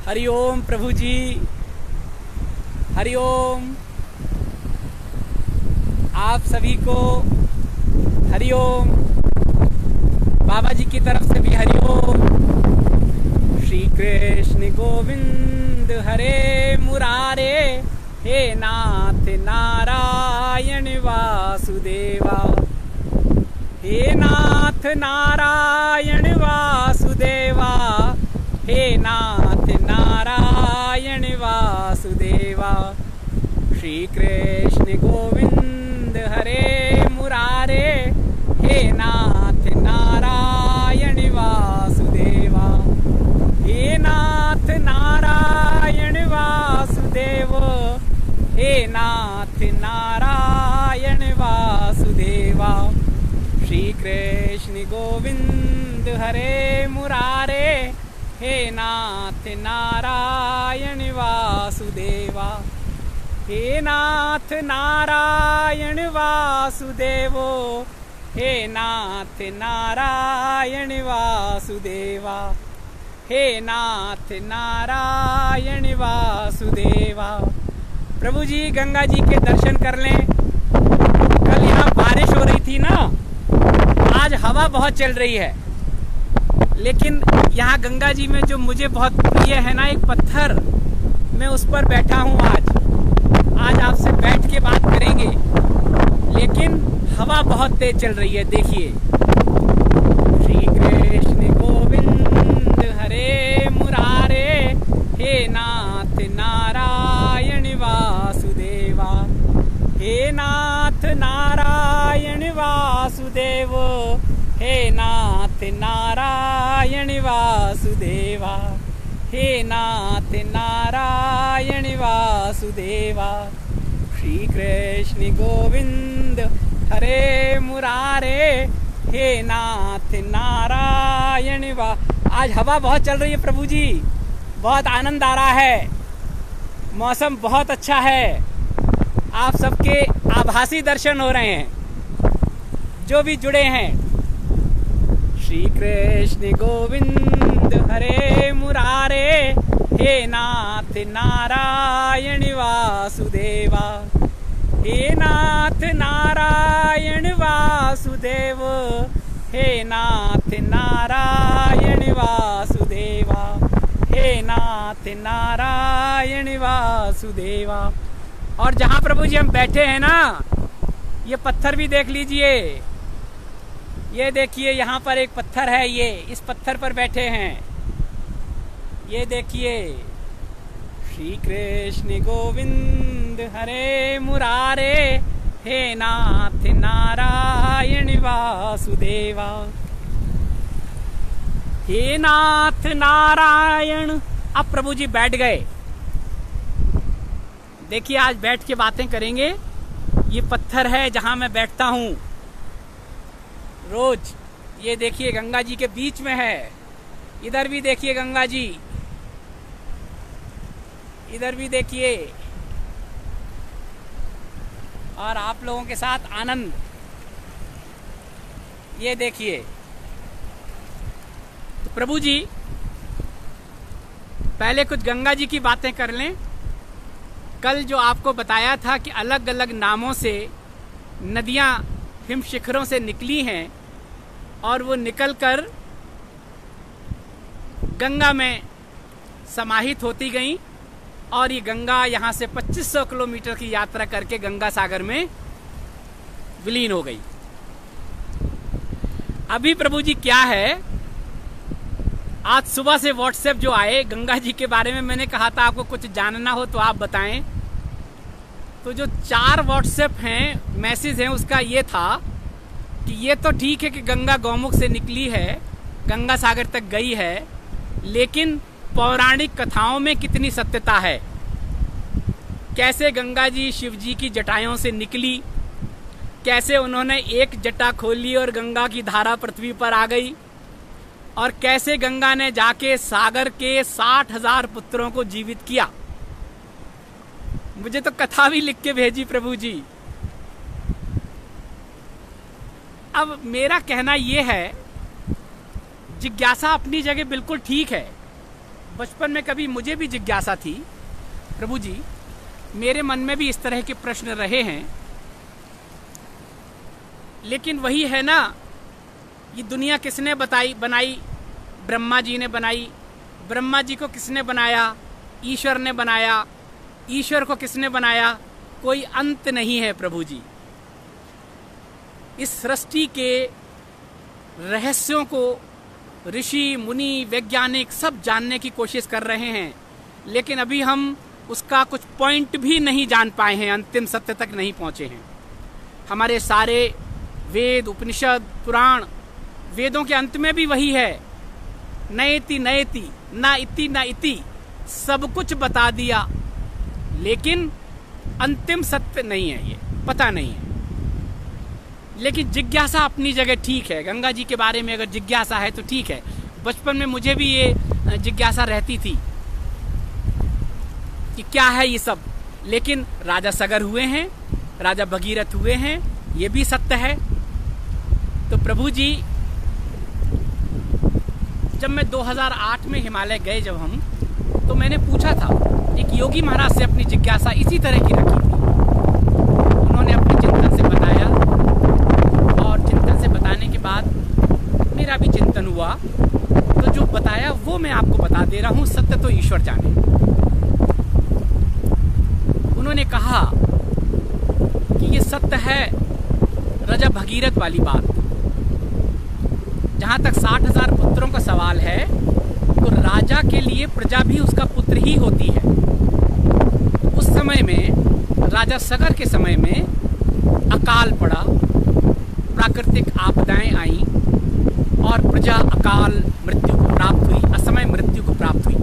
हरि ओम प्रभु जी, हरि ओम। आप सभी को हरि ओम। बाबा जी की तरफ से भी हरि ओम। श्री कृष्ण गोविंद हरे मुरारे, हे नाथ नारायण वासुदेवा। हे नाथ नारायण वासुदेवा, हे नाथ नारायण वासुदेवा। श्री कृष्ण गोविंद हरे मुरारे, हे नाथ नारायण वासुदेवा। हे नाथ नारायण वासुदेव, हे नाथ नारायण वासुदेवा। श्री कृष्ण गोविंद हरे मुरारे, हे नाथ नारायण वासुदेवा। हे नाथ नारायण वासुदेवो, हे नाथ नारायण वासुदेवा। हे नाथ नारायण वासुदेवा। प्रभु जी गंगा जी के दर्शन कर लें। कल यहाँ बारिश हो रही थी ना, आज हवा बहुत चल रही है, लेकिन यहाँ गंगा जी में जो मुझे बहुत प्रिय है ना, एक पत्थर, मैं उस पर बैठा हूँ। आज आपसे बैठ के बात करेंगे, लेकिन हवा बहुत तेज चल रही है। देखिए, श्री कृष्ण गोविंद हरे मुरारे, हे नाथ नारायण वासुदेवा। हे नाथ नारायण वासुदेव, हे नाथ नारायण वासुदेवा। हे नाथ नारायण वासुदेवा। श्री कृष्ण गोविंद हरे मुरारे, हे नाथ नारायण वा। आज हवा बहुत चल रही है प्रभु जी, बहुत आनंद आ रहा है, मौसम बहुत अच्छा है। आप सबके आभासी दर्शन हो रहे हैं जो भी जुड़े हैं। श्री कृष्ण गोविंद हरे मुरारे, हे नाथ नारायण वासुदेवा। हे नाथ नारायण वासुदेव, हे नाथ नारायण वासुदेवा। हे नाथ नारायण वासुदेवा। और जहाँ प्रभु जी हम बैठे हैं ना, ये पत्थर भी देख लीजिए। ये देखिए, यहाँ पर एक पत्थर है, ये इस पत्थर पर बैठे हैं। ये देखिए, श्री कृष्ण गोविंद हरे मुरारे, हे नाथ नारायण वासुदेवा। हे नाथ नारायण। अब प्रभु जी बैठ गए। देखिए, आज बैठ के बातें करेंगे। ये पत्थर है जहां मैं बैठता हूं रोज। ये देखिए, गंगा जी के बीच में है। इधर भी देखिए गंगा जी, इधर भी देखिए, और आप लोगों के साथ आनंद। ये देखिए, तो प्रभु जी पहले कुछ गंगा जी की बातें कर लें। कल जो आपको बताया था कि अलग अलग नामों से नदियां हिम शिखरों से निकली हैं और वो निकलकर गंगा में समाहित होती गईं, और ये गंगा यहाँ से 2500 किलोमीटर की यात्रा करके गंगा सागर में विलीन हो गई। अभी प्रभु जी क्या है, आज सुबह से व्हाट्सएप जो आए गंगा जी के बारे में, मैंने कहा था आपको कुछ जानना हो तो आप बताएं। तो जो 4 व्हाट्सएप हैं, मैसेज हैं, उसका ये था कि ये तो ठीक है कि गंगा गौमुख से निकली है, गंगा सागर तक गई है, लेकिन पौराणिक कथाओं में कितनी सत्यता है। कैसे गंगा जी शिव जी की जटाओं से निकली, कैसे उन्होंने एक जटा खोली और गंगा की धारा पृथ्वी पर आ गई, और कैसे गंगा ने जाके सागर के 60,000 पुत्रों को जीवित किया। मुझे तो कथा भी लिख के भेजी प्रभु जी। अब मेरा कहना यह है, जिज्ञासा अपनी जगह बिल्कुल ठीक है, बचपन में कभी मुझे भी जिज्ञासा थी प्रभु जी, मेरे मन में भी इस तरह के प्रश्न रहे हैं, लेकिन वही है ना, ये दुनिया किसने बनाई? ब्रह्मा जी ने बनाई। ब्रह्मा जी को किसने बनाया? ईश्वर ने बनाया। ईश्वर को किसने बनाया? कोई अंत नहीं है प्रभु जी। इस सृष्टि के रहस्यों को ऋषि मुनि वैज्ञानिक सब जानने की कोशिश कर रहे हैं, लेकिन अभी हम उसका कुछ पॉइंट भी नहीं जान पाए हैं, अंतिम सत्य तक नहीं पहुंचे हैं। हमारे सारे वेद, उपनिषद, पुराण, वेदों के अंत में भी वही है, नयति नयति, ना इति ना इति, सब कुछ बता दिया, लेकिन अंतिम सत्य नहीं है, ये पता नहीं है। लेकिन जिज्ञासा अपनी जगह ठीक है। गंगा जी के बारे में अगर जिज्ञासा है तो ठीक है। बचपन में मुझे भी ये जिज्ञासा रहती थी कि क्या है ये सब, लेकिन राजा सगर हुए हैं, राजा भगीरथ हुए हैं, ये भी सत्य है। तो प्रभु जी, जब मैं 2008 में हिमालय गए जब हम, तो मैंने पूछा था, एक योगी महाराज से अपनी जिज्ञासा इसी तरह की रखी थी। उन्होंने अपने चिंतन से बताया और चिंतन से बताने के बाद मेरा भी चिंतन हुआ, तो जो बताया वो मैं आपको बता दे रहा हूँ, सत्य तो ईश्वर जाने। उन्होंने कहा कि ये सत्य है राजा भगीरथ वाली बात। जहां तक 60,000 पुत्रों का सवाल है, तो राजा के लिए प्रजा भी उसका पुत्र ही होती है। उस समय में, राजा सगर के समय में अकाल पड़ा, प्राकृतिक आपदाएं आई और प्रजा अकाल मृत्यु को प्राप्त हुई, असमय मृत्यु को प्राप्त हुई।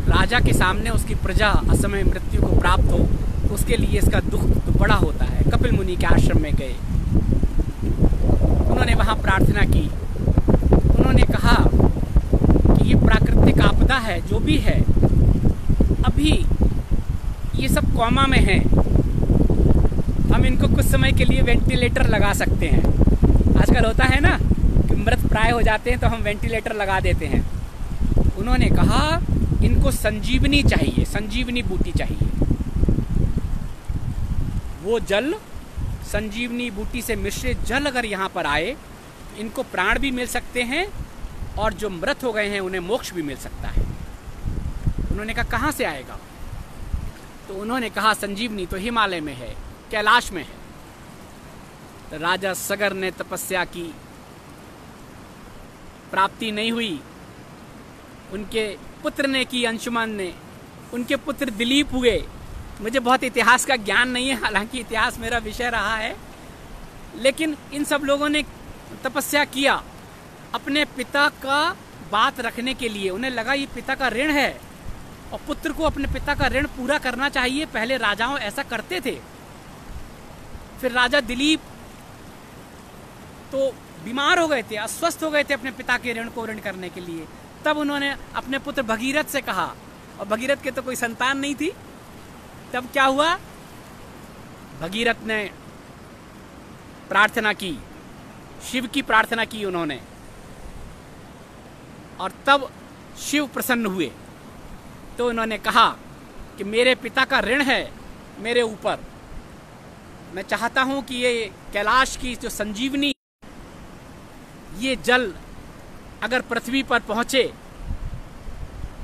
राजा के सामने उसकी प्रजा असमय मृत्यु को प्राप्त हो, तो उसके लिए इसका दुख तो बड़ा होता है। कपिल मुनि के आश्रम में गए, उन्होंने वहां प्रार्थना की। उन्होंने कहा कि ये प्राकृतिक आपदा है, जो भी है, अभी ये सब कोमा में है, हम इनको कुछ समय के लिए वेंटिलेटर लगा सकते हैं। आजकल होता है ना कि मृत प्राय हो जाते हैं तो हम वेंटिलेटर लगा देते हैं। उन्होंने कहा इनको संजीवनी चाहिए, संजीवनी बूटी चाहिए। वो जल, संजीवनी बूटी से मिश्रित जल अगर यहाँ पर आए, इनको प्राण भी मिल सकते हैं और जो मृत हो गए हैं उन्हें मोक्ष भी मिल सकता है। उन्होंने कहा कहाँ से आएगा? तो उन्होंने कहा संजीवनी तो हिमालय में है, कैलाश में है। तो राजा सगर ने तपस्या की, प्राप्ति नहीं हुई। उनके पुत्र ने की, अंशुमन ने, उनके पुत्र दिलीप हुए। मुझे बहुत इतिहास का ज्ञान नहीं है, हालांकि इतिहास मेरा विषय रहा है, लेकिन इन सब लोगों ने तपस्या किया अपने पिता का बात रखने के लिए। उन्हें लगा ये पिता का ऋण है और पुत्र को अपने पिता का ऋण पूरा करना चाहिए। पहले राजाओं ऐसा करते थे। फिर राजा दिलीप तो बीमार हो गए थे, अस्वस्थ हो गए थे अपने पिता के ऋण को ऋण करने के लिए। तब उन्होंने अपने पुत्र भगीरथ से कहा, और भगीरथ के तो कोई संतान नहीं थी। तब क्या हुआ? भगीरथ ने प्रार्थना की, शिव की प्रार्थना की उन्होंने, और तब शिव प्रसन्न हुए। तो उन्होंने कहा कि मेरे पिता का ऋण है मेरे ऊपर, मैं चाहता हूं कि ये कैलाश की जो संजीवनी, ये जल अगर पृथ्वी पर पहुंचे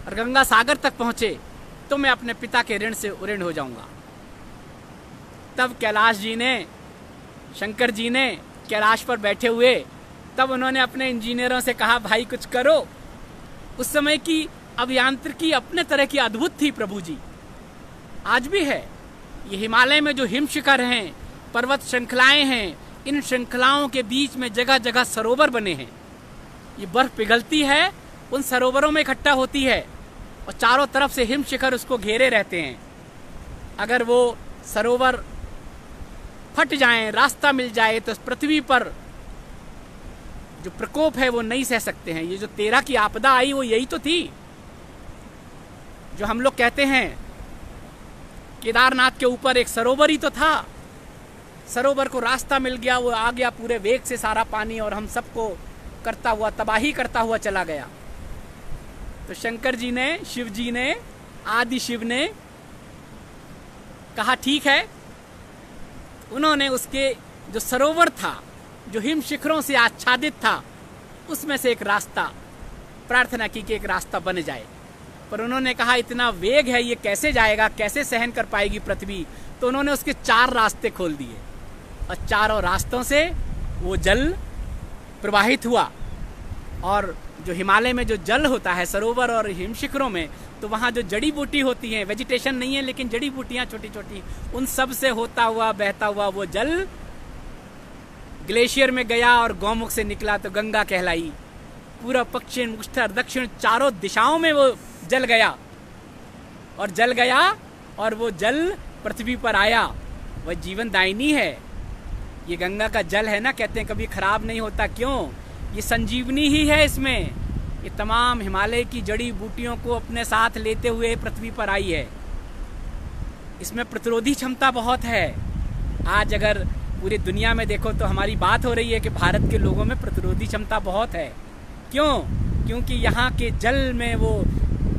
और गंगा सागर तक पहुंचे तो मैं अपने पिता के ऋण से ऋण हो जाऊंगा। तब कैलाश जी ने, शंकर जी ने कैलाश पर बैठे हुए, तब उन्होंने अपने इंजीनियरों से कहा भाई कुछ करो। उस समय की अभियांत्रिकी अपने तरह की अद्भुत थी प्रभु जी, आज भी है। ये हिमालय में जो हिम शिखर हैं, पर्वत श्रृंखलाएं हैं, इन श्रृंखलाओं के बीच में जगह जगह सरोवर बने हैं। ये बर्फ पिघलती है, उन सरोवरों में इकट्ठा होती है और चारों तरफ से हिम शिखर उसको घेरे रहते हैं। अगर वो सरोवर फट जाएं, रास्ता मिल जाए, तो पृथ्वी पर जो प्रकोप है वो नहीं सह सकते हैं। ये जो 13 की आपदा आई वो यही तो थी, जो हम लोग कहते हैं केदारनाथ के ऊपर एक सरोवर ही तो था। सरोवर को रास्ता मिल गया, वो आ गया पूरे वेग से सारा पानी, और हम सबको करता हुआ, तबाही करता हुआ चला गया। तो शंकर जी ने, शिव जी ने, आदि शिव ने कहा ठीक है। उन्होंने उसके जो सरोवर था, जो हिम शिखरों से आच्छादित था, उसमें से एक रास्ता प्रार्थना की कि एक रास्ता बन जाए। पर उन्होंने कहा इतना वेग है, ये कैसे जाएगा, कैसे सहन कर पाएगी पृथ्वी। तो उन्होंने उसके 4 रास्ते खोल दिए और चारों रास्तों से वो जल प्रवाहित हुआ। और जो हिमालय में जो जल होता है सरोवर और हिम शिखरों में, तो वहाँ जो जड़ी बूटी होती है, वेजिटेशन नहीं है लेकिन जड़ी बूटियाँ छोटी छोटी, उन सब से होता हुआ बहता हुआ वो जल ग्लेशियर में गया और गौमुख से निकला तो गंगा कहलाई। पूरा पश्चिम, उत्तर, दक्षिण, चारों दिशाओं में वो जल गया और जल गया और वो जल पृथ्वी पर आया। वह जीवन दायिनी है। ये गंगा का जल है ना, कहते हैं कभी खराब नहीं होता। क्यों? ये संजीवनी ही है। इसमें ये तमाम हिमालय की जड़ी बूटियों को अपने साथ लेते हुए पृथ्वी पर आई है। इसमें प्रतिरोधी क्षमता बहुत है। आज अगर पूरी दुनिया में देखो तो हमारी बात हो रही है कि भारत के लोगों में प्रतिरोधी क्षमता बहुत है। क्यों? क्योंकि यहाँ के जल में वो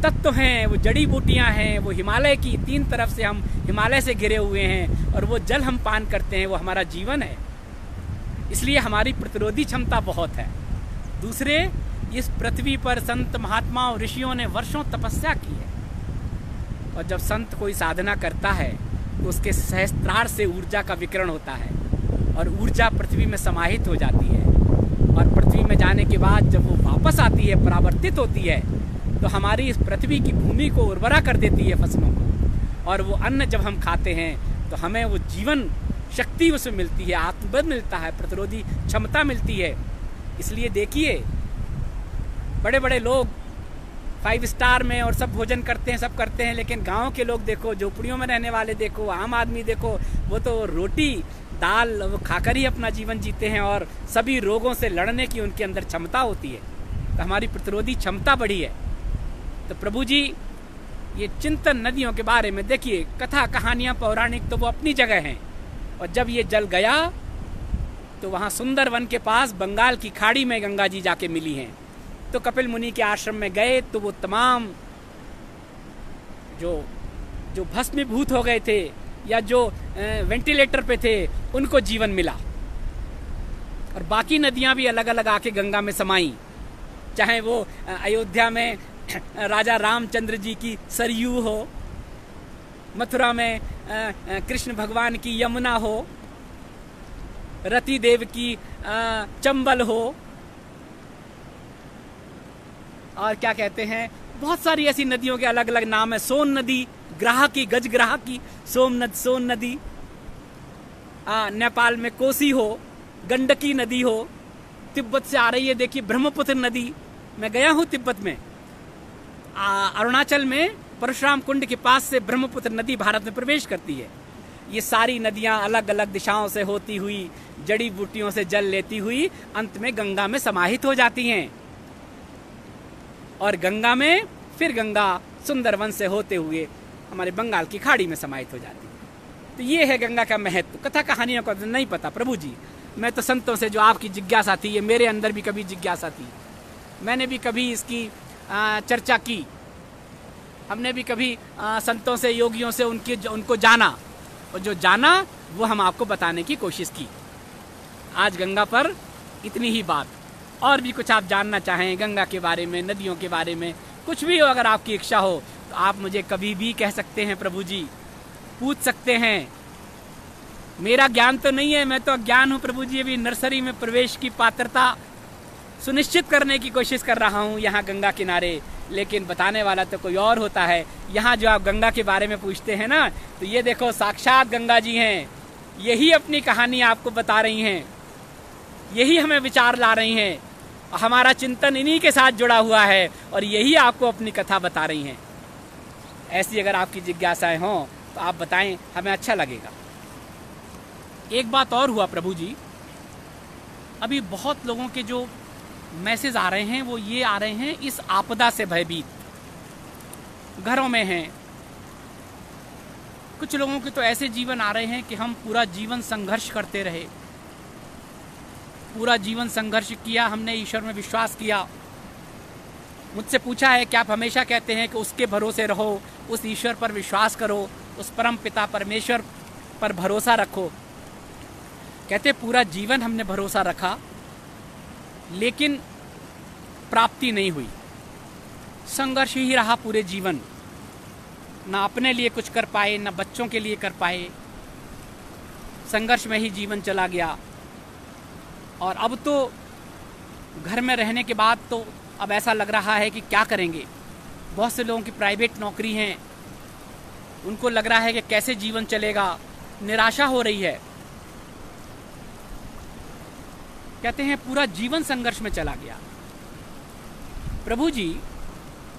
तत्व हैं, वो जड़ी बूटियाँ हैं, वो हिमालय की 3 तरफ से हम हिमालय से घिरे हुए हैं और वो जल हम पान करते हैं, वो हमारा जीवन है। इसलिए हमारी प्रतिरोधी क्षमता बहुत है। दूसरे, इस पृथ्वी पर संत महात्माओं ऋषियों ने वर्षों तपस्या की है और जब संत कोई साधना करता है तो उसके सहस्त्रार से ऊर्जा का विकिरण होता है और ऊर्जा पृथ्वी में समाहित हो जाती है और पृथ्वी में जाने के बाद जब वो वापस आती है, परावर्तित होती है, तो हमारी इस पृथ्वी की भूमि को उर्वरा कर देती है, फसलों को। और वो अन्न जब हम खाते हैं तो हमें वो जीवन शक्ति उसमें मिलती है, आत्मबल मिलता है, प्रतिरोधी क्षमता मिलती है। इसलिए देखिए, बड़े बड़े लोग 5 स्टार में और सब भोजन करते हैं, सब करते हैं, लेकिन गांव के लोग देखो, झोपड़ियों में रहने वाले देखो, आम आदमी देखो, वो तो रोटी दाल वो खाकर ही अपना जीवन जीते हैं और सभी रोगों से लड़ने की उनके अंदर क्षमता होती है। तो हमारी प्रतिरोधी क्षमता बढ़ी है। तो प्रभु जी ये चिंतन नदियों के बारे में देखिए, कथा कहानियाँ पौराणिक तो वो अपनी जगह हैं। और जब ये जल गया तो वहाँ सुंदरवन के पास बंगाल की खाड़ी में गंगा जी जाके मिली हैं। तो कपिल मुनि के आश्रम में गए तो वो तमाम जो भस्मीभूत हो गए थे या जो वेंटिलेटर पे थे, उनको जीवन मिला। और बाकी नदियाँ भी अलग अलग आके गंगा में समाई। चाहे वो अयोध्या में राजा रामचंद्र जी की सरयू हो, मथुरा में कृष्ण भगवान की यमुना हो, रति देव की चंबल हो, और क्या कहते हैं, बहुत सारी ऐसी नदियों के अलग अलग नाम है। सोन नदी, ग्राह की, गज ग्राह की सोन नदी, नेपाल में कोसी हो, गंडकी नदी हो, तिब्बत से आ रही है देखिए ब्रह्मपुत्र नदी। मैं गया हूँ तिब्बत में, अरुणाचल में परशुराम कुंड के पास से ब्रह्मपुत्र नदी भारत में प्रवेश करती है। ये सारी नदियां अलग अलग दिशाओं से होती हुई, जड़ी बूटियों से जल लेती हुई अंत में गंगा में समाहित हो जाती हैं। और गंगा में फिर गंगा सुंदरवन से होते हुए हमारे बंगाल की खाड़ी में समाहित हो जाती है। तो ये है गंगा का महत्व। कथा कहानियों का तो नहीं पता प्रभु जी। मैं तो संतों से जो आपकी जिज्ञासा थी, ये मेरे अंदर भी कभी जिज्ञासा थी, मैंने भी कभी इसकी चर्चा की। हमने भी कभी संतों से, योगियों से उनको जाना, और जो जाना वो हम आपको बताने की कोशिश की। आज गंगा पर इतनी ही बात। और भी कुछ आप जानना चाहें गंगा के बारे में, नदियों के बारे में, कुछ भी हो, अगर आपकी इच्छा हो तो आप मुझे कभी भी कह सकते हैं प्रभु जी, पूछ सकते हैं। मेरा ज्ञान तो नहीं है, मैं तो अज्ञान हूँ प्रभु जी। अभी नर्सरी में प्रवेश की पात्रता सुनिश्चित करने की कोशिश कर रहा हूँ यहाँ गंगा किनारे, लेकिन बताने वाला तो कोई और होता है। यहाँ जो आप गंगा के बारे में पूछते हैं ना, तो ये देखो साक्षात गंगा जी हैं, यही अपनी कहानी आपको बता रही हैं, यही हमें विचार ला रही हैं। हमारा चिंतन इन्हीं के साथ जुड़ा हुआ है और यही आपको अपनी कथा बता रही हैं। ऐसी अगर आपकी जिज्ञासाएं हों तो आप बताएं, हमें अच्छा लगेगा। एक बात और हुआ प्रभु जी, अभी बहुत लोगों के जो मैसेज आ रहे हैं वो ये आ रहे हैं, इस आपदा से भयभीत, घरों में हैं। कुछ लोगों के तो ऐसे जीवन आ रहे हैं कि हम पूरा जीवन संघर्ष करते रहे, पूरा जीवन संघर्ष किया, हमने ईश्वर में विश्वास किया। मुझसे पूछा है कि आप हमेशा कहते हैं कि उसके भरोसे रहो, उस ईश्वर पर विश्वास करो, उस परम पिता परमेश्वर पर भरोसा रखो। कहते पूरा जीवन हमने भरोसा रखा, लेकिन प्राप्ति नहीं हुई, संघर्ष ही रहा पूरे जीवन। ना अपने लिए कुछ कर पाए, ना बच्चों के लिए कर पाए, संघर्ष में ही जीवन चला गया। और अब तो घर में रहने के बाद तो अब ऐसा लग रहा है कि क्या करेंगे। बहुत से लोगों की प्राइवेट नौकरी है, उनको लग रहा है कि कैसे जीवन चलेगा, निराशा हो रही है। कहते हैं पूरा जीवन संघर्ष में चला गया। प्रभु जी,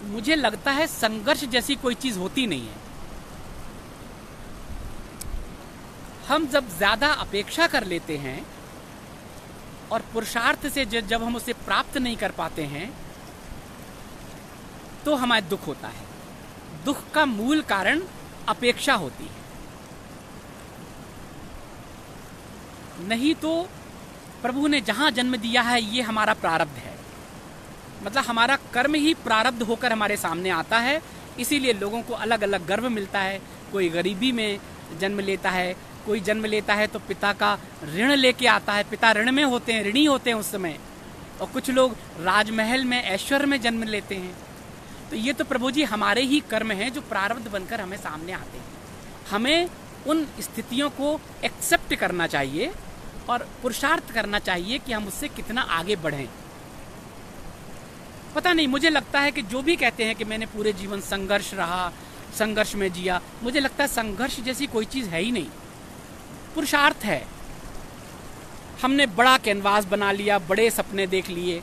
मुझे लगता है संघर्ष जैसी कोई चीज होती नहीं है। हम जब ज्यादा अपेक्षा कर लेते हैं और पुरुषार्थ से जब हम उसे प्राप्त नहीं कर पाते हैं तो हमारे दुख होता है। दुख का मूल कारण अपेक्षा होती है, नहीं तो प्रभु ने जहां जन्म दिया है ये हमारा प्रारब्ध है। मतलब हमारा कर्म ही प्रारब्ध होकर हमारे सामने आता है। इसीलिए लोगों को अलग अलग गर्व मिलता है। कोई गरीबी में जन्म लेता है, कोई जन्म लेता है तो पिता का ऋण लेके आता है, पिता ऋण में होते हैं, ऋणी होते हैं उस समय। और कुछ लोग राजमहल में ऐश्वर्य में जन्म लेते हैं। तो ये तो प्रभु जी हमारे ही कर्म हैं जो प्रारब्ध बनकर हमें सामने आते हैं। हमें उन स्थितियों को एक्सेप्ट करना चाहिए और पुरुषार्थ करना चाहिए कि हम उससे कितना आगे बढ़ें। पता नहीं, मुझे लगता है कि जो भी कहते हैं कि मैंने पूरे जीवन संघर्ष रहा, संघर्ष में जिया, मुझे लगता है संघर्ष जैसी कोई चीज है ही नहीं, पुरुषार्थ है। हमने बड़ा कैनवास बना लिया, बड़े सपने देख लिए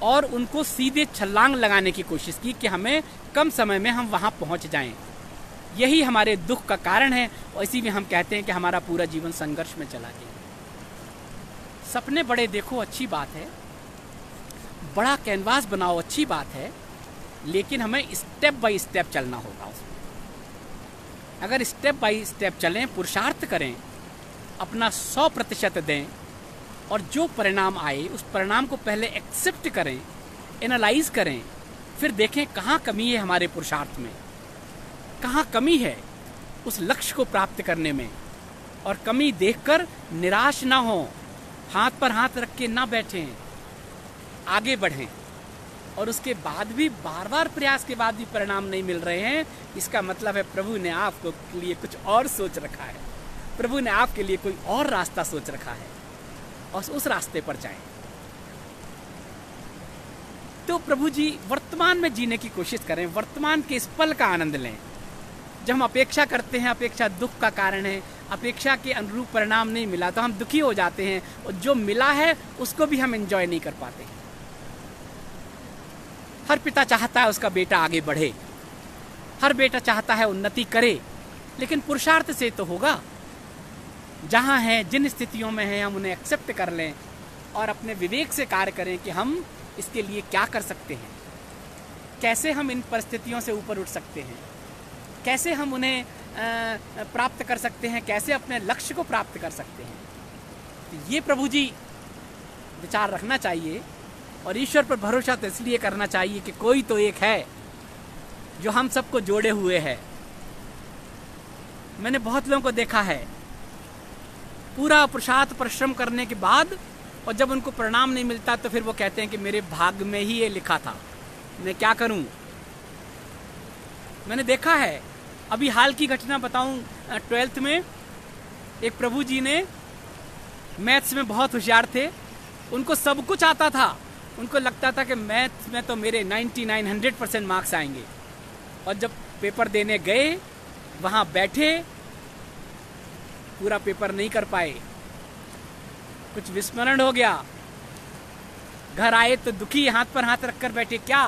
और उनको सीधे छलांग लगाने की कोशिश की कि हमें कम समय में हम वहां पहुंच जाएं। यही हमारे दुख का कारण है और इसी में हम कहते हैं कि हमारा पूरा जीवन संघर्ष में चला गया। सपने बड़े देखो, अच्छी बात है, बड़ा कैनवास बनाओ, अच्छी बात है, लेकिन हमें स्टेप बाय स्टेप चलना होगा उसमें। अगर स्टेप बाय स्टेप चलें, पुरुषार्थ करें, अपना 100% दें और जो परिणाम आए उस परिणाम को पहले एक्सेप्ट करें, एनालाइज करें, फिर देखें कहाँ कमी है हमारे पुरुषार्थ में, कहाँ कमी है उस लक्ष्य को प्राप्त करने में। और कमी देखकर निराश ना हो, हाथ पर हाथ रख के ना बैठें, आगे बढ़ें। और उसके बाद भी बार बार प्रयास के बाद भी परिणाम नहीं मिल रहे हैं, इसका मतलब है प्रभु ने आपको लिए कुछ और सोच रखा है, प्रभु ने आपके लिए कोई और रास्ता सोच रखा है और उस रास्ते पर जाएं। तो प्रभु जी वर्तमान में जीने की कोशिश करें, वर्तमान के इस पल का आनंद लें। जब हम अपेक्षा करते हैं, अपेक्षा दुख का कारण है, अपेक्षा के अनुरूप परिणाम नहीं मिला तो हम दुखी हो जाते हैं और जो मिला है उसको भी हम एंजॉय नहीं कर पाते। हर पिता चाहता है उसका बेटा आगे बढ़े, हर बेटा चाहता है उन्नति करे, लेकिन पुरुषार्थ से तो होगा। जहां है, जिन स्थितियों में है, हम उन्हें एक्सेप्ट कर लें और अपने विवेक से कार्य करें कि हम इसके लिए क्या कर सकते हैं, कैसे हम इन परिस्थितियों से ऊपर उठ सकते हैं, कैसे हम उन्हें प्राप्त कर सकते हैं, कैसे अपने लक्ष्य को प्राप्त कर सकते हैं। तो ये प्रभु जी विचार रखना चाहिए और ईश्वर पर भरोसा तो इसलिए करना चाहिए कि कोई तो एक है जो हम सबको जोड़े हुए है। मैंने बहुत लोगों को देखा है पूरा पुरुषार्थ परिश्रम करने के बाद और जब उनको परिणाम नहीं मिलता तो फिर वो कहते हैं कि मेरे भाग्य में ही ये लिखा था, मैं क्या करूं। मैंने देखा है, अभी हाल की घटना बताऊं, 12th में एक प्रभु जी ने मैथ्स में बहुत होशियार थे, उनको सब कुछ आता था, उनको लगता था कि मैथ्स में तो मेरे 99-100% मार्क्स आएंगे। और जब पेपर देने गए, वहां बैठे, पूरा पेपर नहीं कर पाए, कुछ विस्मरण हो गया, घर आए तो दुखी, हाथ पर हाथ रखकर बैठे, क्या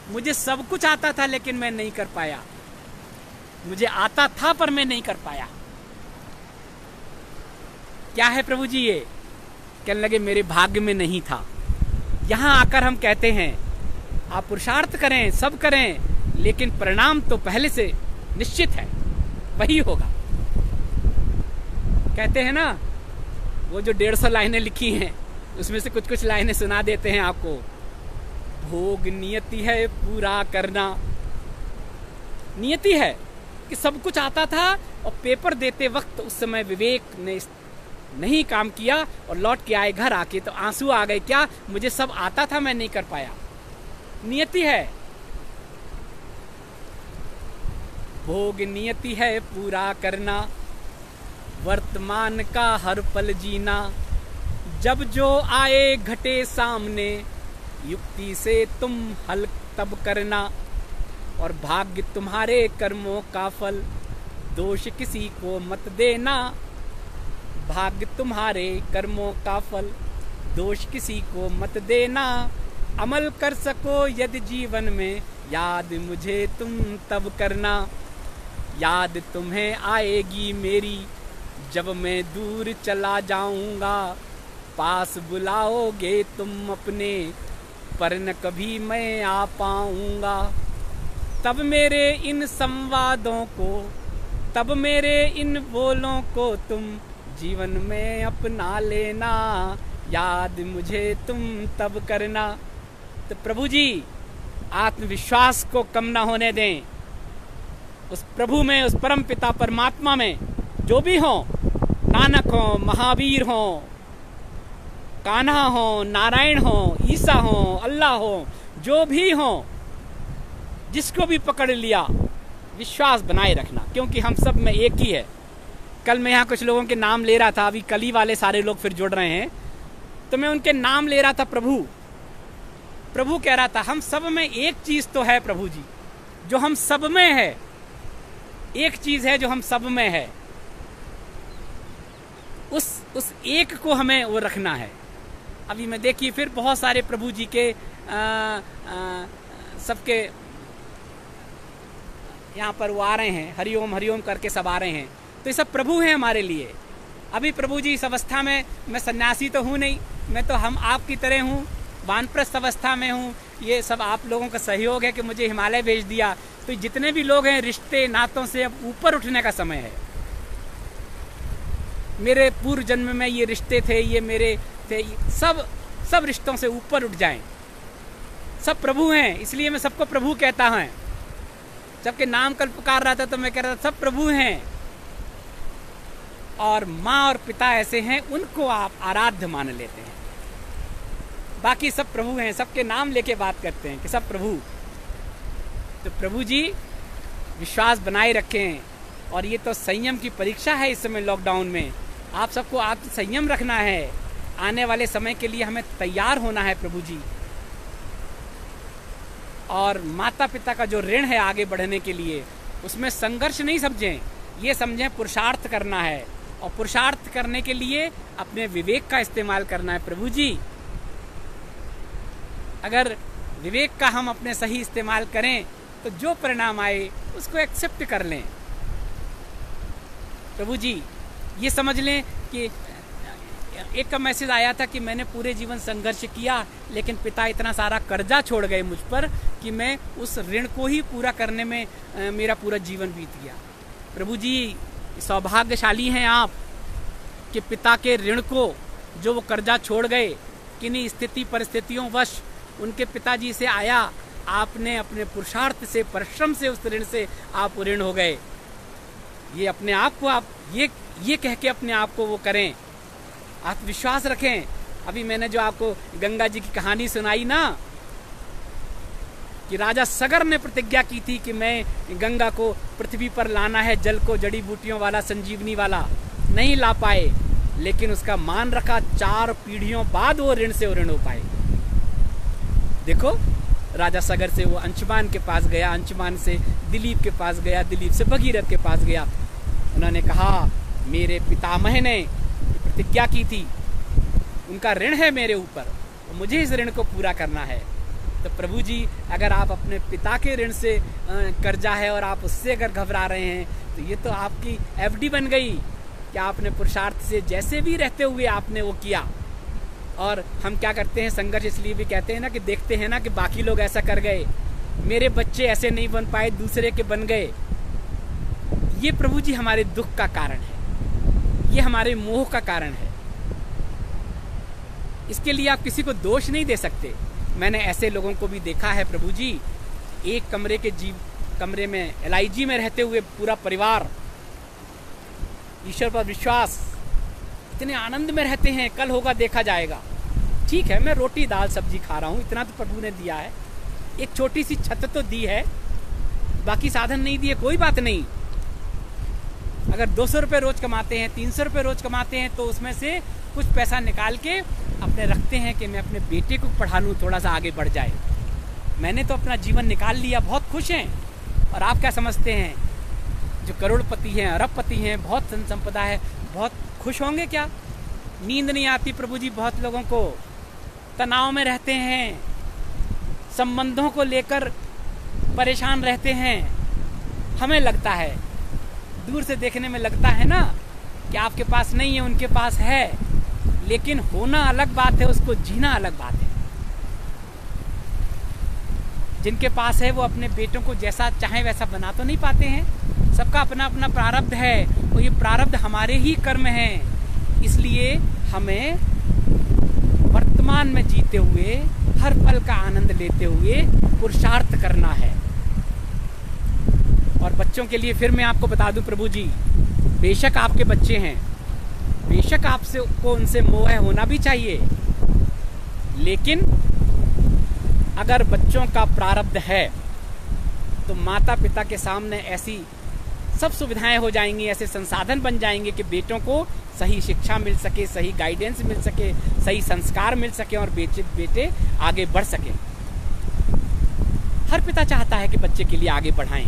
मुझे सब कुछ आता था लेकिन मैं नहीं कर पाया, मुझे आता था पर मैं नहीं कर पाया। क्या है प्रभु जी ये? कहने लगे मेरे भाग्य में नहीं था। यहां आकर हम कहते हैं आप पुरुषार्थ करें, सब करें, लेकिन परिणाम तो पहले से निश्चित है, वही होगा। कहते हैं ना, वो जो 150 लाइनें लिखी हैं उसमें से कुछ कुछ लाइनें सुना देते हैं आपको। भोग नियति है पूरा करना। नियति है कि सब कुछ आता था और पेपर देते वक्त उस समय विवेक ने नहीं काम किया और लौट के आए घर आके तो आंसू आ गए, क्या मुझे सब आता था, मैं नहीं कर पाया। नियति है, भोग नियति है पूरा करना, वर्तमान का हर पल जीना, जब जो आए घटे सामने युक्ति से तुम हल तब करना, और भाग्य तुम्हारे कर्मों का फल दोष किसी को मत देना। भाग्य तुम्हारे कर्मों का फल दोष किसी को मत देना, अमल कर सको यदि जीवन में याद मुझे तुम तब करना। याद तुम्हें आएगी मेरी जब मैं दूर चला जाऊंगा, पास बुलाओगे तुम अपने पर न कभी मैं आ पाऊंगा। तब मेरे इन संवादों को, तब मेरे इन बोलों को तुम जीवन में अपना लेना, याद मुझे तुम तब करना। तो प्रभु जी आत्मविश्वास को कम ना होने दें। उस प्रभु में, उस परम पिता परमात्मा में जो भी हो, नानक हो, महावीर हो, कान्हा हो, नारायण हो, ईसा हो, अल्लाह हो, जो भी हो, जिसको भी पकड़ लिया, विश्वास बनाए रखना, क्योंकि हम सब में एक ही है। कल मैं यहाँ कुछ लोगों के नाम ले रहा था, अभी कल ही वाले सारे लोग फिर जुड़ रहे हैं, तो मैं उनके नाम ले रहा था। प्रभु कह रहा था हम सब में एक चीज तो है प्रभु जी, जो हम सब में है। एक चीज है जो हम सब में है, उस एक को हमें वो रखना है। अभी मैं देखिए फिर बहुत सारे प्रभु जी के सबके यहाँ पर वो आ रहे हैं, हरिओम हरिओम करके सब आ रहे हैं, तो ये सब प्रभु हैं हमारे लिए। अभी प्रभु जी इस अवस्था में, मैं सन्यासी तो हूँ नहीं, मैं तो हम आपकी तरह हूँ, वानप्रस्थ अवस्था में हूँ। ये सब आप लोगों का सहयोग है कि मुझे हिमालय भेज दिया। तो जितने भी लोग हैं, रिश्ते नातों से अब ऊपर उठने का समय है। मेरे पूर्व जन्म में ये रिश्ते थे, ये मेरे थे, सब रिश्तों से ऊपर उठ जाएं। सब प्रभु हैं, इसलिए मैं सबको प्रभु कहता हूँ। सबके नाम कल पुकार रहा था तो मैं कह रहा था सब प्रभु हैं। और माँ और पिता ऐसे हैं, उनको आप आराध्य मान लेते हैं। बाकी सब प्रभु हैं, सबके नाम लेके बात करते हैं कि सब प्रभु। तो प्रभु जी विश्वास बनाए रखें। और ये तो संयम की परीक्षा है इस समय लॉकडाउन में। आप सबको आत्म संयम रखना है। आने वाले समय के लिए हमें तैयार होना है प्रभु जी। और माता पिता का जो ऋण है आगे बढ़ने के लिए, उसमें संघर्ष नहीं समझें, ये समझें पुरुषार्थ करना है। और पुरुषार्थ करने के लिए अपने विवेक का इस्तेमाल करना है प्रभु जी। अगर विवेक का हम अपने सही इस्तेमाल करें तो जो परिणाम आए उसको एक्सेप्ट कर लें। प्रभु जी ये समझ लें कि एक का मैसेज आया था कि मैंने पूरे जीवन संघर्ष किया, लेकिन पिता इतना सारा कर्जा छोड़ गए मुझ पर कि मैं उस ऋण को ही पूरा करने में मेरा पूरा जीवन बीत गया। प्रभु जी सौभाग्यशाली हैं आप कि पिता के ऋण को जो वो कर्जा छोड़ गए, किन्हीं स्थिति परिस्थितियों वश उनके पिताजी से आया, आपने अपने पुरुषार्थ से, परिश्रम से उस ऋण से आप ऋण हो गए। ये अपने आप को आप ये कह के अपने आप को वो करें, आत्मविश्वास रखें। अभी मैंने जो आपको गंगा जी की कहानी सुनाई ना, कि राजा सगर ने प्रतिज्ञा की थी कि मैं गंगा को पृथ्वी पर लाना है, जल को जड़ी बूटियों वाला, संजीवनी वाला, नहीं ला पाए, लेकिन उसका मान रखा। 4 पीढ़ियों बाद वो ऋण से ऋण हो पाए। देखो राजा सगर से वो अंशुमान के पास गया, अंशुमान से दिलीप के पास गया, दिलीप से भगीरथ के पास गया। उन्होंने कहा मेरे पितामह ने प्रतिज्ञा की थी, उनका ऋण है मेरे ऊपर, तो मुझे इस ऋण को पूरा करना है। तो प्रभु जी अगर आप अपने पिता के ऋण से कर्जा है और आप उससे अगर घबरा रहे हैं, तो ये तो आपकी एफडी बन गई कि आपने पुरुषार्थ से जैसे भी रहते हुए आपने वो किया। और हम क्या करते हैं, संघर्ष इसलिए भी कहते हैं ना कि देखते हैं ना कि बाकी लोग ऐसा कर गए, मेरे बच्चे ऐसे नहीं बन पाए, दूसरे के बन गए। ये प्रभु जी हमारे दुख का कारण है, ये हमारे मोह का कारण है। इसके लिए आप किसी को दोष नहीं दे सकते। मैंने ऐसे लोगों को भी देखा है प्रभु जी, एक कमरे में LIG में रहते हुए पूरा परिवार ईश्वर पर विश्वास, इतने आनंद में रहते हैं, कल होगा देखा जाएगा। ठीक है, मैं रोटी दाल सब्जी खा रहा हूँ, इतना तो प्रभु ने दिया है, एक छोटी सी छत तो दी है, बाकी साधन नहीं दिए, कोई बात नहीं। अगर 200 रुपये रोज कमाते हैं, 300 रुपये रोज कमाते हैं, तो उसमें से कुछ पैसा निकाल के अपने रखते हैं कि मैं अपने बेटे को पढ़ा लूँ, थोड़ा सा आगे बढ़ जाए। मैंने तो अपना जीवन निकाल लिया, बहुत खुश हैं। और आप क्या समझते हैं, जो करोड़पति हैं, अरबपति हैं, बहुत धन संपदा है, बहुत खुश होंगे क्या? नींद नहीं आती प्रभु जी बहुत लोगों को, तनाव में रहते हैं, संबंधों को लेकर परेशान रहते हैं। हमें लगता है, दूर से देखने में लगता है ना कि आपके पास नहीं है, उनके पास है, लेकिन होना अलग बात है, उसको जीना अलग बात है। जिनके पास है वो अपने बेटों को जैसा चाहे वैसा बना तो नहीं पाते हैं। सबका अपना अपना प्रारब्ध है, और ये प्रारब्ध हमारे ही कर्म हैं। इसलिए हमें वर्तमान में जीते हुए, हर पल का आनंद लेते हुए पुरुषार्थ करना है। और बच्चों के लिए फिर मैं आपको बता दूं प्रभु जी, बेशक आपके बच्चे हैं, बेशक आपसे को उनसे मोह होना भी चाहिए, लेकिन अगर बच्चों का प्रारब्ध है तो माता पिता के सामने ऐसी सब सुविधाएं हो जाएंगी, ऐसे संसाधन बन जाएंगे कि बेटों को सही शिक्षा मिल सके, सही गाइडेंस मिल सके, सही संस्कार मिल सके, और बेटे आगे बढ़ सके। हर पिता चाहता है कि बच्चे के लिए आगे बढ़ाएं,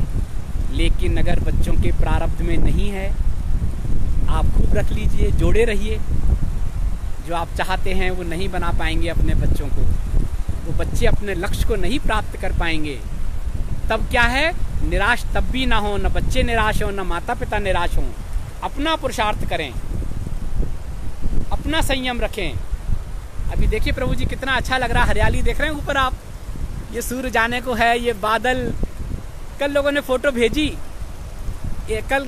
लेकिन अगर बच्चों के प्रारब्ध में नहीं है, आप खूब रख लीजिए, जोड़े रहिए। जो आप चाहते हैं वो नहीं बना पाएंगे अपने बच्चों को, वो बच्चे अपने लक्ष्य को नहीं प्राप्त कर पाएंगे। तब क्या है, निराश तब भी ना हो, न बच्चे निराश हो, न माता पिता निराश हो। अपना पुरुषार्थ करें, अपना संयम रखें। अभी देखिए प्रभु जी कितना अच्छा लग रहा है, हरियाली देख रहे हैं ऊपर आप, ये सूर्य जाने को है, ये बादल। कल लोगों ने फोटो भेजी, ये कल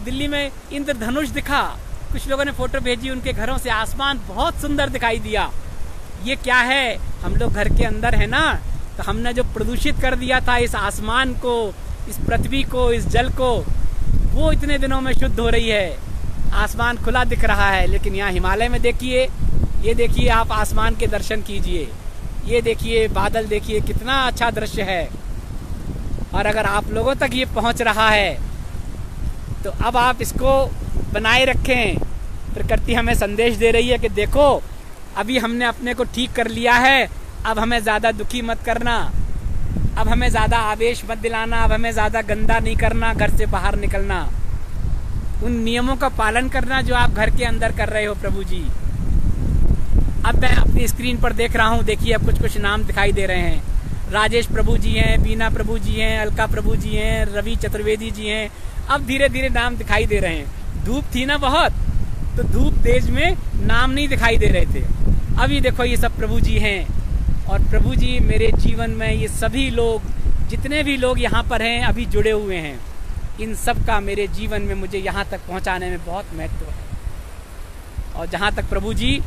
दिल्ली में इंद्रधनुष दिखा, कुछ लोगों ने फोटो भेजी, उनके घरों से आसमान बहुत सुंदर दिखाई दिया। ये क्या है, हम लोग घर के अंदर है ना, तो हमने जो प्रदूषित कर दिया था इस आसमान को, इस पृथ्वी को, इस जल को, वो इतने दिनों में शुद्ध हो रही है। आसमान खुला दिख रहा है। लेकिन यहाँ हिमालय में देखिए, ये देखिए आप आसमान के दर्शन कीजिए, ये देखिए बादल देखिए, कितना अच्छा दृश्य है। और अगर आप लोगों तक ये पहुंच रहा है तो अब आप इसको बनाए रखें। प्रकृति हमें संदेश दे रही है कि देखो अभी हमने अपने को ठीक कर लिया है, अब हमें ज्यादा दुखी मत करना, अब हमें ज्यादा आवेश मत दिलाना, अब हमें ज्यादा गंदा नहीं करना, घर से बाहर निकलना, उन नियमों का पालन करना जो आप घर के अंदर कर रहे हो प्रभु जी। अब मैं अपनी स्क्रीन पर देख रहा हूँ, देखिए अब कुछ नाम दिखाई दे रहे हैं। राजेश प्रभु जी हैं, बीना प्रभु जी हैं, अलका प्रभु जी हैं, रवि चतुर्वेदी जी हैं। अब धीरे धीरे नाम दिखाई दे रहे हैं। धूप थी ना बहुत, तो धूप तेज में नाम नहीं दिखाई दे रहे थे। अभी देखो ये सब प्रभु जी हैं। और प्रभु जी मेरे जीवन में ये सभी लोग, जितने भी लोग यहाँ पर हैं अभी जुड़े हुए हैं, इन सब का मेरे जीवन में मुझे यहाँ तक पहुँचाने में बहुत महत्व है। और जहाँ तक प्रभु जी,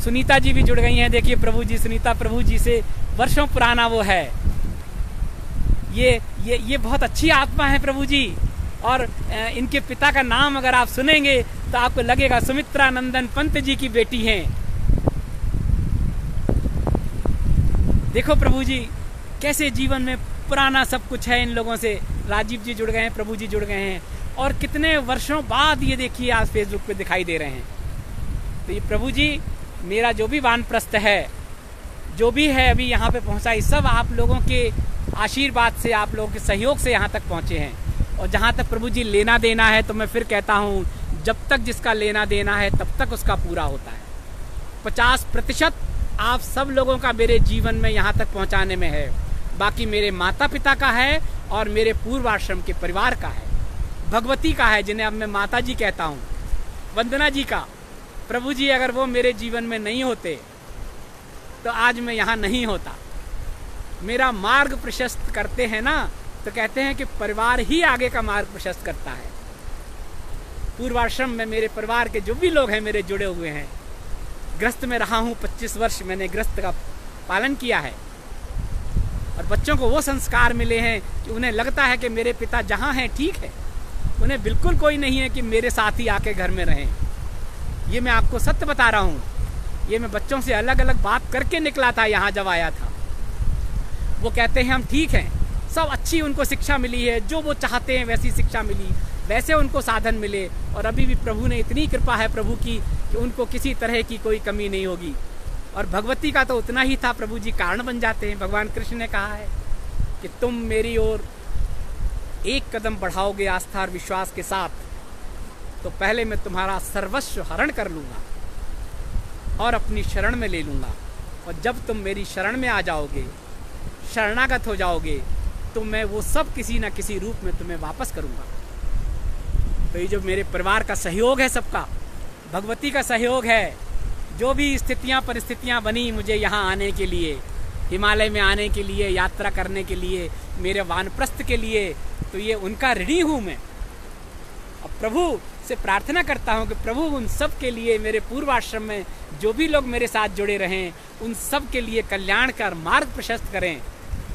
सुनीता जी भी जुड़ गई हैं। देखिए प्रभु जी, सुनीता प्रभु जी से वर्षों पुराना वो है। ये बहुत अच्छी आत्मा है प्रभु जी। और इनके पिता का नाम अगर आप सुनेंगे तो आपको लगेगा सुमित्रा नंदन पंत जी की बेटी हैं। देखो प्रभु जी कैसे जीवन में पुराना सब कुछ है इन लोगों से। राजीव जी जुड़ गए हैं, प्रभु जी जुड़ गए हैं, और कितने वर्षों बाद ये देखिए आज फेसबुक पे दिखाई दे रहे हैं। तो ये प्रभु जी मेरा जो भी वानप्रस्थ है, जो भी है अभी यहाँ पे पहुँचा, ये सब आप लोगों के आशीर्वाद से, आप लोगों के सहयोग से यहाँ तक पहुँचे हैं। और जहाँ तक प्रभु जी लेना देना है, तो मैं फिर कहता हूँ, जब तक जिसका लेना देना है तब तक उसका पूरा होता है। 50% आप सब लोगों का मेरे जीवन में यहाँ तक पहुँचाने में है। बाकी मेरे माता पिता का है और मेरे पूर्वाश्रम के परिवार का है, भगवती का है, जिन्हें अब मैं माता जी कहता हूँ, वंदना जी का। प्रभु जी अगर वो मेरे जीवन में नहीं होते तो आज मैं यहाँ नहीं होता। मेरा मार्ग प्रशस्त करते हैं ना, तो कहते हैं कि परिवार ही आगे का मार्ग प्रशस्त करता है। पूर्वाश्रम में मेरे परिवार के जो भी लोग हैं मेरे जुड़े हुए हैं, गृहस्थ में रहा हूँ, 25 वर्ष मैंने गृहस्थ का पालन किया है और बच्चों को वो संस्कार मिले हैं कि उन्हें लगता है कि मेरे पिता जहाँ हैं ठीक है, उन्हें बिल्कुल कोई नहीं है कि मेरे साथ ही आके घर में रहें। ये मैं आपको सत्य बता रहा हूँ। ये मैं बच्चों से अलग अलग बात करके निकला था यहाँ जब आया था। वो कहते हैं हम ठीक हैं, सब अच्छी उनको शिक्षा मिली है, जो वो चाहते हैं वैसी शिक्षा मिली, वैसे उनको साधन मिले और अभी भी प्रभु ने इतनी कृपा है प्रभु की कि उनको किसी तरह की कोई कमी नहीं होगी। और भगवती का तो उतना ही था, प्रभु जी कारण बन जाते हैं। भगवान कृष्ण ने कहा है कि तुम मेरी ओर एक कदम बढ़ाओगे आस्था और विश्वास के साथ, तो पहले मैं तुम्हारा सर्वस्व हरण कर लूँगा और अपनी शरण में ले लूँगा। और जब तुम मेरी शरण में आ जाओगे, शरणागत हो जाओगे, तो मैं वो सब किसी न किसी रूप में तुम्हें वापस करूँगा। तो ये जो मेरे परिवार का सहयोग है, सबका भगवती का सहयोग है, जो भी स्थितियाँ परिस्थितियाँ बनी मुझे यहाँ आने के लिए, हिमालय में आने के लिए, यात्रा करने के लिए, मेरे वानप्रस्थ के लिए, तो ये उनका ऋणी हूँ मैं। अब प्रभु से प्रार्थना करता हूँ कि प्रभु उन सब के लिए, मेरे पूर्वाश्रम में जो भी लोग मेरे साथ जुड़े रहें, उन सब के लिए कल्याण का मार्ग प्रशस्त करें,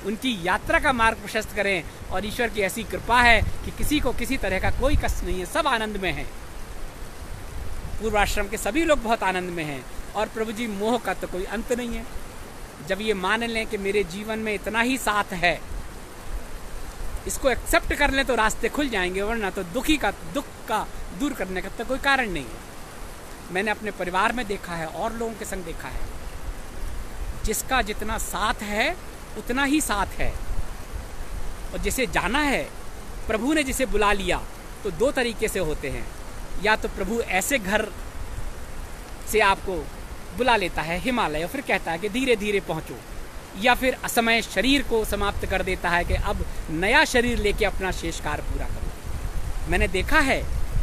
उनकी यात्रा का मार्ग प्रशस्त करें। और ईश्वर की ऐसी कृपा है कि किसी को किसी तरह का कोई कष्ट नहीं है, सब आनंद में हैं। पूर्वाश्रम के सभी लोग बहुत आनंद में हैं और प्रभु जी मोह का तो कोई अंत नहीं है। जब ये मान लें कि मेरे जीवन में इतना ही साथ है, इसको एक्सेप्ट कर लें तो रास्ते खुल जाएंगे, वरना तो दुख का दूर करने का तो कोई कारण नहीं है। मैंने अपने परिवार में देखा है और लोगों के संग देखा है, जिसका जितना साथ है उतना ही साथ है। और जिसे जाना है, प्रभु ने जिसे बुला लिया, तो दो तरीके से होते हैं। या तो प्रभु ऐसे घर से आपको बुला लेता है हिमालय और फिर कहता है कि धीरे धीरे पहुंचो, या फिर असमय शरीर को समाप्त कर देता है कि अब नया शरीर लेके अपना शेष कार्य पूरा करो। मैंने देखा है,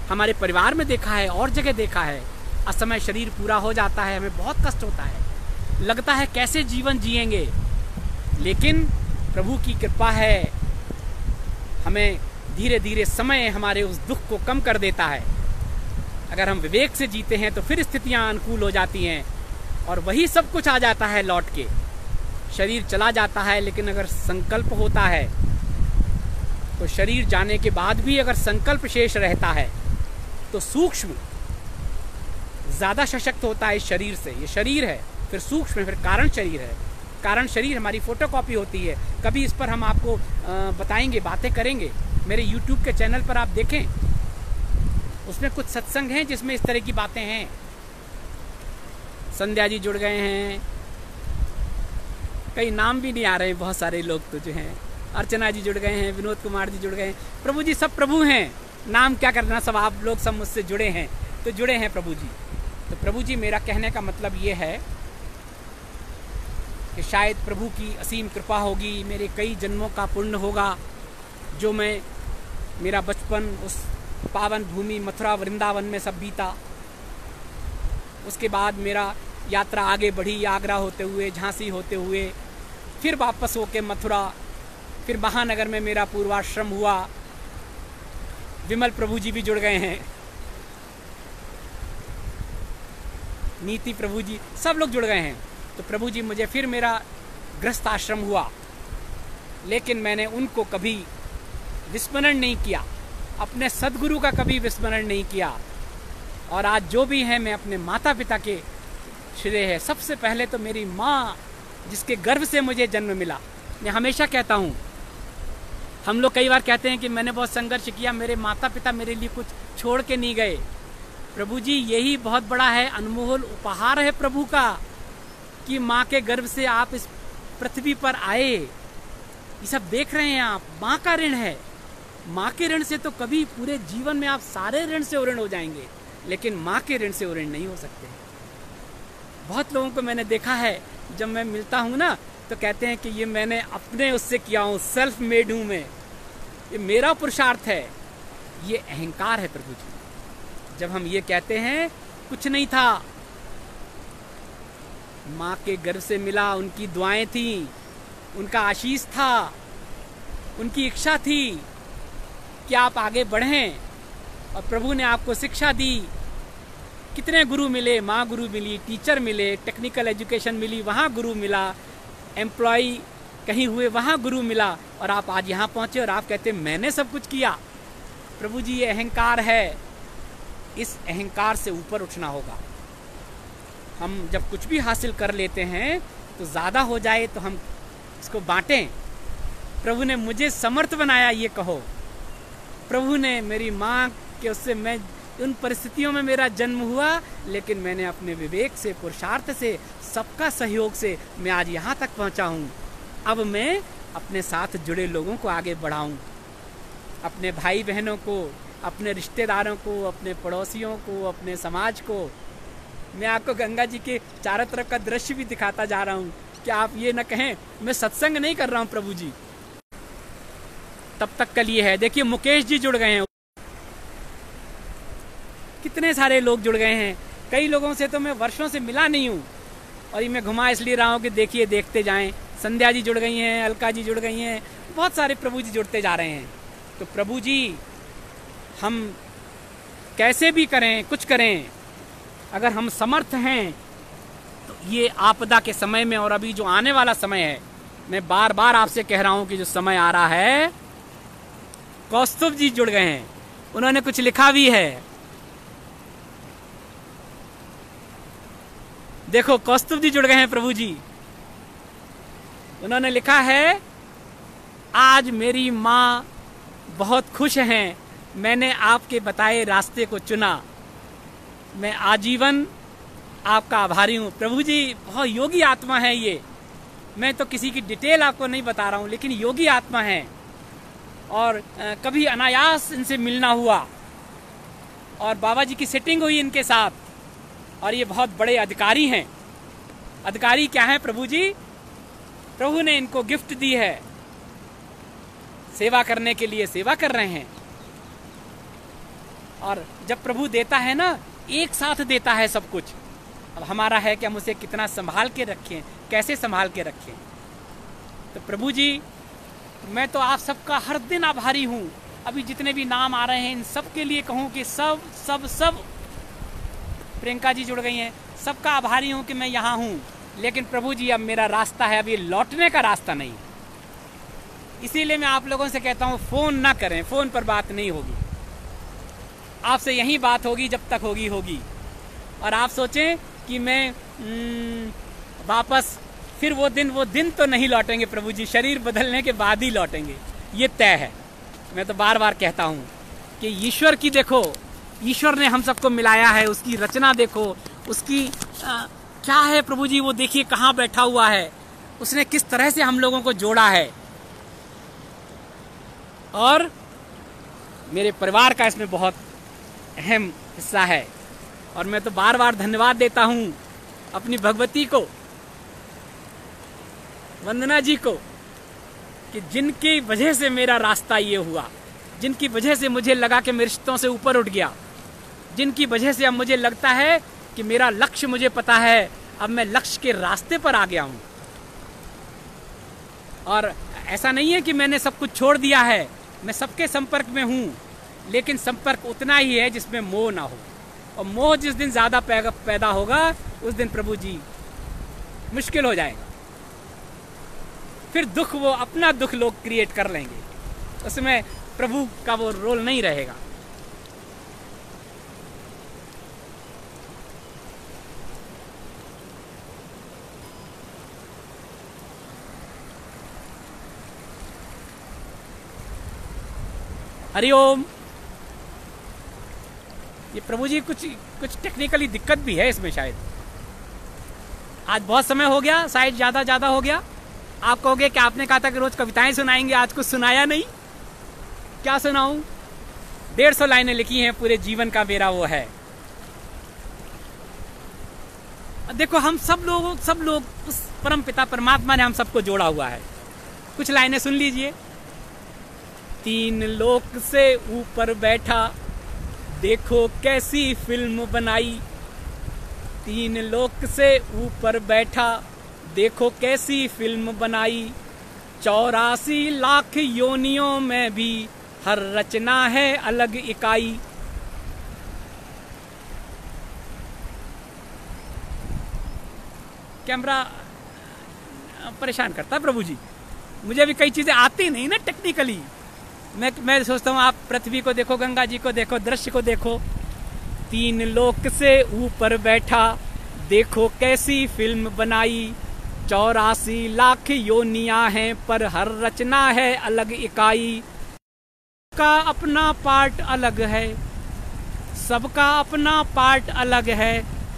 हमारे परिवार में देखा है और जगह देखा है, असमय शरीर पूरा हो जाता है, हमें बहुत कष्ट होता है, लगता है कैसे जीवन जिएंगे। लेकिन प्रभु की कृपा है, हमें धीरे धीरे समय हमारे उस दुख को कम कर देता है। अगर हम विवेक से जीते हैं तो फिर स्थितियां अनुकूल हो जाती हैं और वही सब कुछ आ जाता है लौट के। शरीर चला जाता है, लेकिन अगर संकल्प होता है तो शरीर जाने के बाद भी अगर संकल्प शेष रहता है तो सूक्ष्म ज्यादा सशक्त होता है इस शरीर से। ये शरीर है, फिर सूक्ष्म, फिर कारण शरीर है। कारण शरीर हमारी फोटोकॉपी होती है। कभी इस पर हम आपको बताएंगे, बातें करेंगे। मेरे YouTube के चैनल पर आप देखें, उसमें कुछ सत्संग हैं जिसमें इस तरह की बातें हैं। संध्या जी जुड़ गए हैं, कई नाम भी नहीं आ रहे हैं, बहुत सारे लोग तो जो हैं। अर्चना जी जुड़ गए हैं, विनोद कुमार जी जुड़ गए हैं। प्रभु जी सब प्रभु हैं, नाम क्या करना, सब आप लोग सब मुझसे जुड़े हैं, तो जुड़े हैं प्रभु जी। तो प्रभु जी, मेरा कहने का मतलब ये है कि शायद प्रभु की असीम कृपा होगी, मेरे कई जन्मों का पुण्य होगा, जो मेरा बचपन उस पावन भूमि मथुरा वृंदावन में सब बीता। उसके बाद मेरा यात्रा आगे बढ़ी, आगरा होते हुए, झांसी होते हुए, फिर वापस होके मथुरा, फिर महानगर में मेरा पूर्वाश्रम हुआ। विमल प्रभु जी भी जुड़ गए हैं, नीति प्रभु जी, सब लोग जुड़ गए हैं। तो प्रभु जी, मुझे फिर मेरा गृहस्थ आश्रम हुआ, लेकिन मैंने उनको कभी विस्मरण नहीं किया, अपने सदगुरु का कभी विस्मरण नहीं किया। और आज जो भी है, मैं अपने माता पिता के श्रेय है। सबसे पहले तो मेरी माँ, जिसके गर्भ से मुझे जन्म मिला। मैं हमेशा कहता हूँ, हम लोग कई बार कहते हैं कि मैंने बहुत संघर्ष किया, मेरे माता पिता मेरे लिए कुछ छोड़ के नहीं गए। प्रभु जी, यही बहुत बड़ा है, अनमोल उपहार है प्रभु का, कि माँ के गर्भ से आप इस पृथ्वी पर आए। ये सब देख रहे हैं आप, माँ का ऋण है। माँ के ऋण से तो कभी पूरे जीवन में आप सारे ऋण से ऋण हो जाएंगे, लेकिन माँ के ऋण से ऋण नहीं हो सकते। बहुत लोगों को मैंने देखा है, जब मैं मिलता हूँ ना, तो कहते हैं कि ये मैंने अपने उससे किया हूँ, सेल्फ मेड हूँ मैं, ये मेरा पुरुषार्थ है। ये अहंकार है प्रभु जी। जब हम ये कहते हैं कुछ नहीं था, माँ के गर्भ से मिला, उनकी दुआएं थी, उनका आशीष था, उनकी इच्छा थी कि आप आगे बढ़ें, और प्रभु ने आपको शिक्षा दी कितने गुरु मिले, माँ गुरु मिली, टीचर मिले, टेक्निकल एजुकेशन मिली, वहाँ गुरु मिला, एम्प्लॉय कहीं हुए वहाँ गुरु मिला, और आप आज यहाँ पहुँचे और आप कहते मैंने सब कुछ किया। प्रभु जी, ये अहंकार है, इस अहंकार से ऊपर उठना होगा। हम जब कुछ भी हासिल कर लेते हैं तो ज़्यादा हो जाए तो हम इसको बांटें। प्रभु ने मुझे समर्थ बनाया, ये कहो। प्रभु ने मेरी माँ के उससे मैं उन परिस्थितियों में मेरा जन्म हुआ, लेकिन मैंने अपने विवेक से, पुरुषार्थ से, सबका सहयोग से मैं आज यहाँ तक पहुँचा हूँ। अब मैं अपने साथ जुड़े लोगों को आगे बढ़ाऊँ, अपने भाई बहनों को, अपने रिश्तेदारों को, अपने पड़ोसियों को, अपने समाज को। मैं आपको गंगा जी के चारों तरफ का दृश्य भी दिखाता जा रहा हूँ कि आप ये न कहें मैं सत्संग नहीं कर रहा हूँ प्रभु जी। तब तक कल ये है, देखिए मुकेश जी जुड़ गए हैं, कितने सारे लोग जुड़ गए हैं। कई लोगों से तो मैं वर्षों से मिला नहीं हूँ, और ये मैं घुमा इसलिए रहा हूँ कि देखिए, देखते जाएं। संध्या जी जुड़ गई हैं, अलका जी जुड़ गई हैं, बहुत सारे प्रभु जी जुड़ते जा रहे हैं। तो प्रभु जी, हम कैसे भी करें, कुछ करें, अगर हम समर्थ हैं तो ये आपदा के समय में और अभी जो आने वाला समय है, मैं बार बार आपसे कह रहा हूं कि जो समय आ रहा है, कौस्तुभ जी जुड़ गए हैं, उन्होंने कुछ लिखा भी है। देखो, कौस्तुभ जी जुड़ गए हैं प्रभु जी, उन्होंने लिखा है, आज मेरी माँ बहुत खुश हैं, मैंने आपके बताए रास्ते को चुना, मैं आजीवन आपका आभारी हूँ। प्रभु जी बहुत योगी आत्मा है ये, मैं तो किसी की डिटेल आपको नहीं बता रहा हूँ, लेकिन योगी आत्मा है, और कभी अनायास इनसे मिलना हुआ और बाबा जी की सेटिंग हुई इनके साथ, और ये बहुत बड़े अधिकारी हैं। अधिकारी क्या है प्रभु जी? प्रभु ने इनको गिफ्ट दी है, सेवा करने के लिए सेवा कर रहे हैं। और जब प्रभु देता है ना, एक साथ देता है सब कुछ। अब हमारा है कि हम उसे कितना संभाल के रखें, कैसे संभाल के रखें। तो प्रभु जी, मैं तो आप सबका हर दिन आभारी हूँ। अभी जितने भी नाम आ रहे हैं, इन सब के लिए कहूँ कि सब सब सब, प्रियंका जी जुड़ गई हैं, सबका आभारी हूँ कि मैं यहाँ हूँ। लेकिन प्रभु जी, अब मेरा रास्ता है, अभी लौटने का रास्ता नहीं। इसीलिए मैं आप लोगों से कहता हूँ, फोन ना करें, फोन पर बात नहीं होगी, आपसे यही बात होगी जब तक होगी होगी। और आप सोचें कि मैं वापस फिर वो दिन तो नहीं लौटेंगे प्रभु जी, शरीर बदलने के बाद ही लौटेंगे, ये तय है। मैं तो बार बार कहता हूँ कि ईश्वर की देखो, ईश्वर ने हम सबको मिलाया है, उसकी रचना देखो, उसकी क्या है प्रभु जी, वो देखिए कहाँ बैठा हुआ है, उसने किस तरह से हम लोगों को जोड़ा है। और मेरे परिवार का इसमें बहुत अहम हिस्सा है। और मैं तो बार बार धन्यवाद देता हूँ अपनी भगवती को, वंदना जी को, कि जिनकी वजह से मेरा रास्ता ये हुआ, जिनकी वजह से मुझे लगा कि मैं रिश्तों से ऊपर उठ गया, जिनकी वजह से अब मुझे लगता है कि मेरा लक्ष्य मुझे पता है, अब मैं लक्ष्य के रास्ते पर आ गया हूँ। और ऐसा नहीं है कि मैंने सब कुछ छोड़ दिया है, मैं सबके संपर्क में हूँ, लेकिन संपर्क उतना ही है जिसमें मोह ना हो। और मोह जिस दिन ज़्यादा पैदा होगा, उस दिन प्रभु जी मुश्किल हो जाएगा। फिर दुख, वो अपना दुख लोग क्रिएट कर लेंगे, उसमें प्रभु का वो रोल नहीं रहेगा। हरिओम। ये प्रभु जी कुछ टेक्निकली दिक्कत भी है इसमें शायद। आज बहुत समय हो गया, शायद ज़्यादा हो गया। आप कहोगे कि आपने कहा था कि रोज कविताएं सुनाएंगे, आज कुछ सुनाया नहीं। क्या सुनाऊं? 150 लाइनें लिखी हैं, पूरे जीवन का मेरा वो है। देखो, हम सब लोग उस परम पिता परमात्मा ने हम सबको जोड़ा हुआ है। कुछ लाइनें सुन लीजिए। 3 लोक से ऊपर बैठा, देखो कैसी फिल्म बनाई। 3 लोक से ऊपर बैठा, देखो कैसी फिल्म बनाई। 84 लाख योनियों में भी हर रचना है अलग इकाई। कैमरा परेशान करता है प्रभु जी। मुझे भी कई चीजें आती नहीं ना टेक्निकली। मैं सोचता हूँ आप पृथ्वी को देखो, गंगा जी को देखो, दृश्य को देखो, 3 लोक से ऊपर बैठा, देखो कैसी फिल्म बनाई। 84 लाख योनियां हैं पर हर रचना है अलग इकाई। सबका अपना पार्ट अलग है, सबका अपना पार्ट अलग है।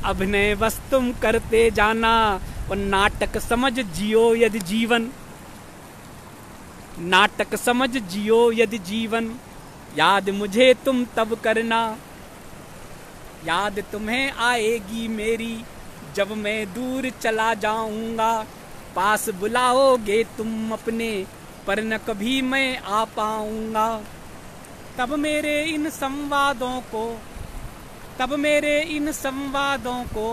अभिनय बस तुम करते जाना और नाटक समझ जियो यदि जीवन, नाटक समझ जियो यदि जीवन। याद मुझे तुम तब करना, याद तुम्हें आएगी मेरी जब मैं दूर चला जाऊंगा। पास बुलाओगे तुम अपने पर न कभी मैं आ पाऊंगा। तब मेरे इन संवादों को, तब मेरे इन संवादों को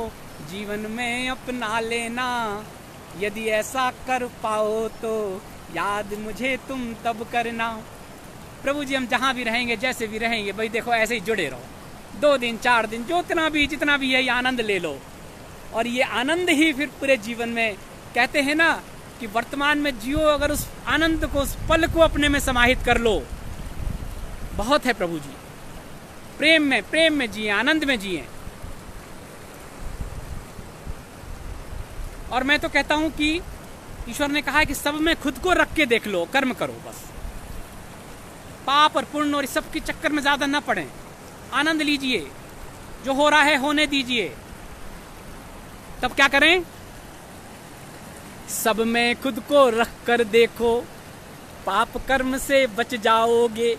जीवन में अपना लेना। यदि ऐसा कर पाओ तो याद मुझे तुम तब करना। प्रभु जी हम जहाँ भी रहेंगे, जैसे भी रहेंगे, भाई देखो ऐसे ही जुड़े रहो। 2 दिन 4 दिन जितना भी है ये आनंद ले लो। और ये आनंद ही फिर पूरे जीवन में, कहते हैं ना कि वर्तमान में जियो, अगर उस आनंद को, उस पल को अपने में समाहित कर लो, बहुत है प्रभु जी। प्रेम में जिए, आनंद में जिए। और मैं तो कहता हूं कि ईश्वर ने कहा है कि सब में खुद को रख के देख लो, कर्म करो बस। पाप और पुण्य और इस सब के चक्कर में ज्यादा न पड़े। आनंद लीजिए, जो हो रहा है होने दीजिए। तब क्या करें? सब में खुद को रख कर देखो, पाप कर्म से बच जाओगे।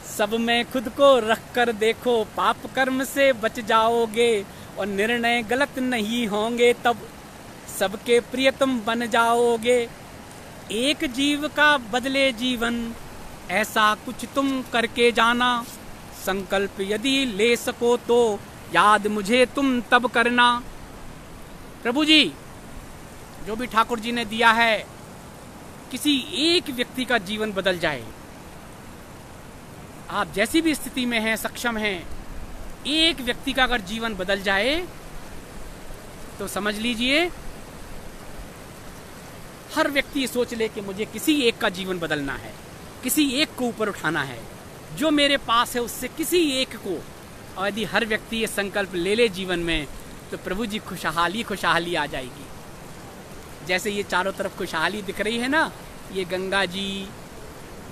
सब में खुद को रख कर देखो, पाप कर्म से बच जाओगे। और निर्णय गलत नहीं होंगे, तब सबके प्रिय तुम बन जाओगे। एक जीव का बदले जीवन, ऐसा कुछ तुम करके जाना। संकल्प यदि ले सको तो याद मुझे तुम तब करना। प्रभु जी जो भी ठाकुर जी ने दिया है, किसी एक व्यक्ति का जीवन बदल जाए। आप जैसी भी स्थिति में हैं, सक्षम हैं, एक व्यक्ति का अगर जीवन बदल जाए तो समझ लीजिए हर व्यक्ति सोच ले कि मुझे किसी एक का जीवन बदलना है, किसी एक को ऊपर उठाना है, जो मेरे पास है उससे किसी एक को। और यदि हर व्यक्ति ये संकल्प ले ले जीवन में, तो प्रभु जी खुशहाली खुशहाली आ जाएगी। जैसे ये चारों तरफ खुशहाली दिख रही है ना, ये गंगा जी,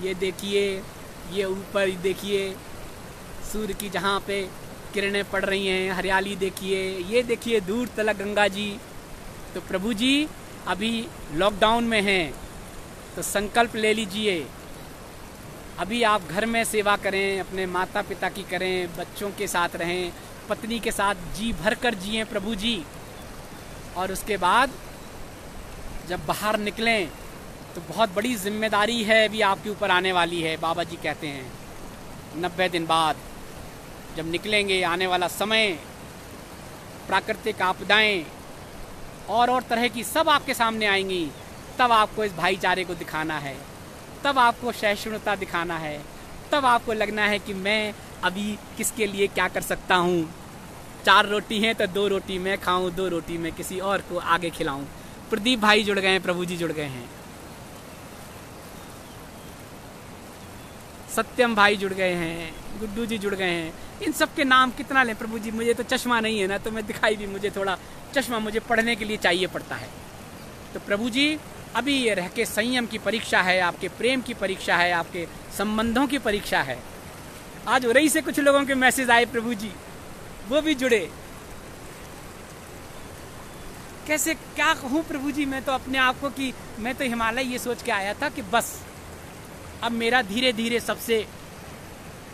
ये देखिए, ये ऊपर देखिए सूर्य की जहाँ पे किरणें पड़ रही हैं, हरियाली देखिए, ये देखिए दूर तलक गंगा जी। तो प्रभु जी अभी लॉकडाउन में हैं, तो संकल्प ले लीजिए। अभी आप घर में सेवा करें, अपने माता पिता की करें, बच्चों के साथ रहें, पत्नी के साथ जी भर कर जिएं प्रभु जी। और उसके बाद जब बाहर निकलें तो बहुत बड़ी जिम्मेदारी है अभी आपके ऊपर आने वाली है। बाबा जी कहते हैं 90 दिन बाद जब निकलेंगे, आने वाला समय, प्राकृतिक आपदाएं और तरह की सब आपके सामने आएंगी। तब आपको इस भाईचारे को दिखाना है, तब आपको सहिष्णुता दिखाना है, तब आपको लगना है कि मैं अभी किसके लिए क्या कर सकता हूँ। 4 रोटी हैं तो 2 रोटी मैं खाऊं, 2 रोटी मैं किसी और को आगे खिलाऊं। प्रदीप भाई जुड़ गए हैं, प्रभु जी जुड़ गए हैं, सत्यम भाई जुड़ गए हैं, गुड्डू जी जुड़ गए हैं। इन सब के नाम कितना लें प्रभु जी? मुझे तो चश्मा नहीं है ना, तो मैं दिखाई भी, मुझे थोड़ा चश्मा मुझे पढ़ने के लिए चाहिए पड़ता है। तो प्रभु जी अभी ये रह के संयम की परीक्षा है, आपके प्रेम की परीक्षा है, आपके संबंधों की परीक्षा है। आज उरई से कुछ लोगों के मैसेज आए प्रभु जी, वो भी जुड़े। कैसे क्या कहूँ प्रभु जी, मैं तो अपने आप को कि मैं तो हिमालय ये सोच के आया था कि बस अब मेरा धीरे धीरे सबसे,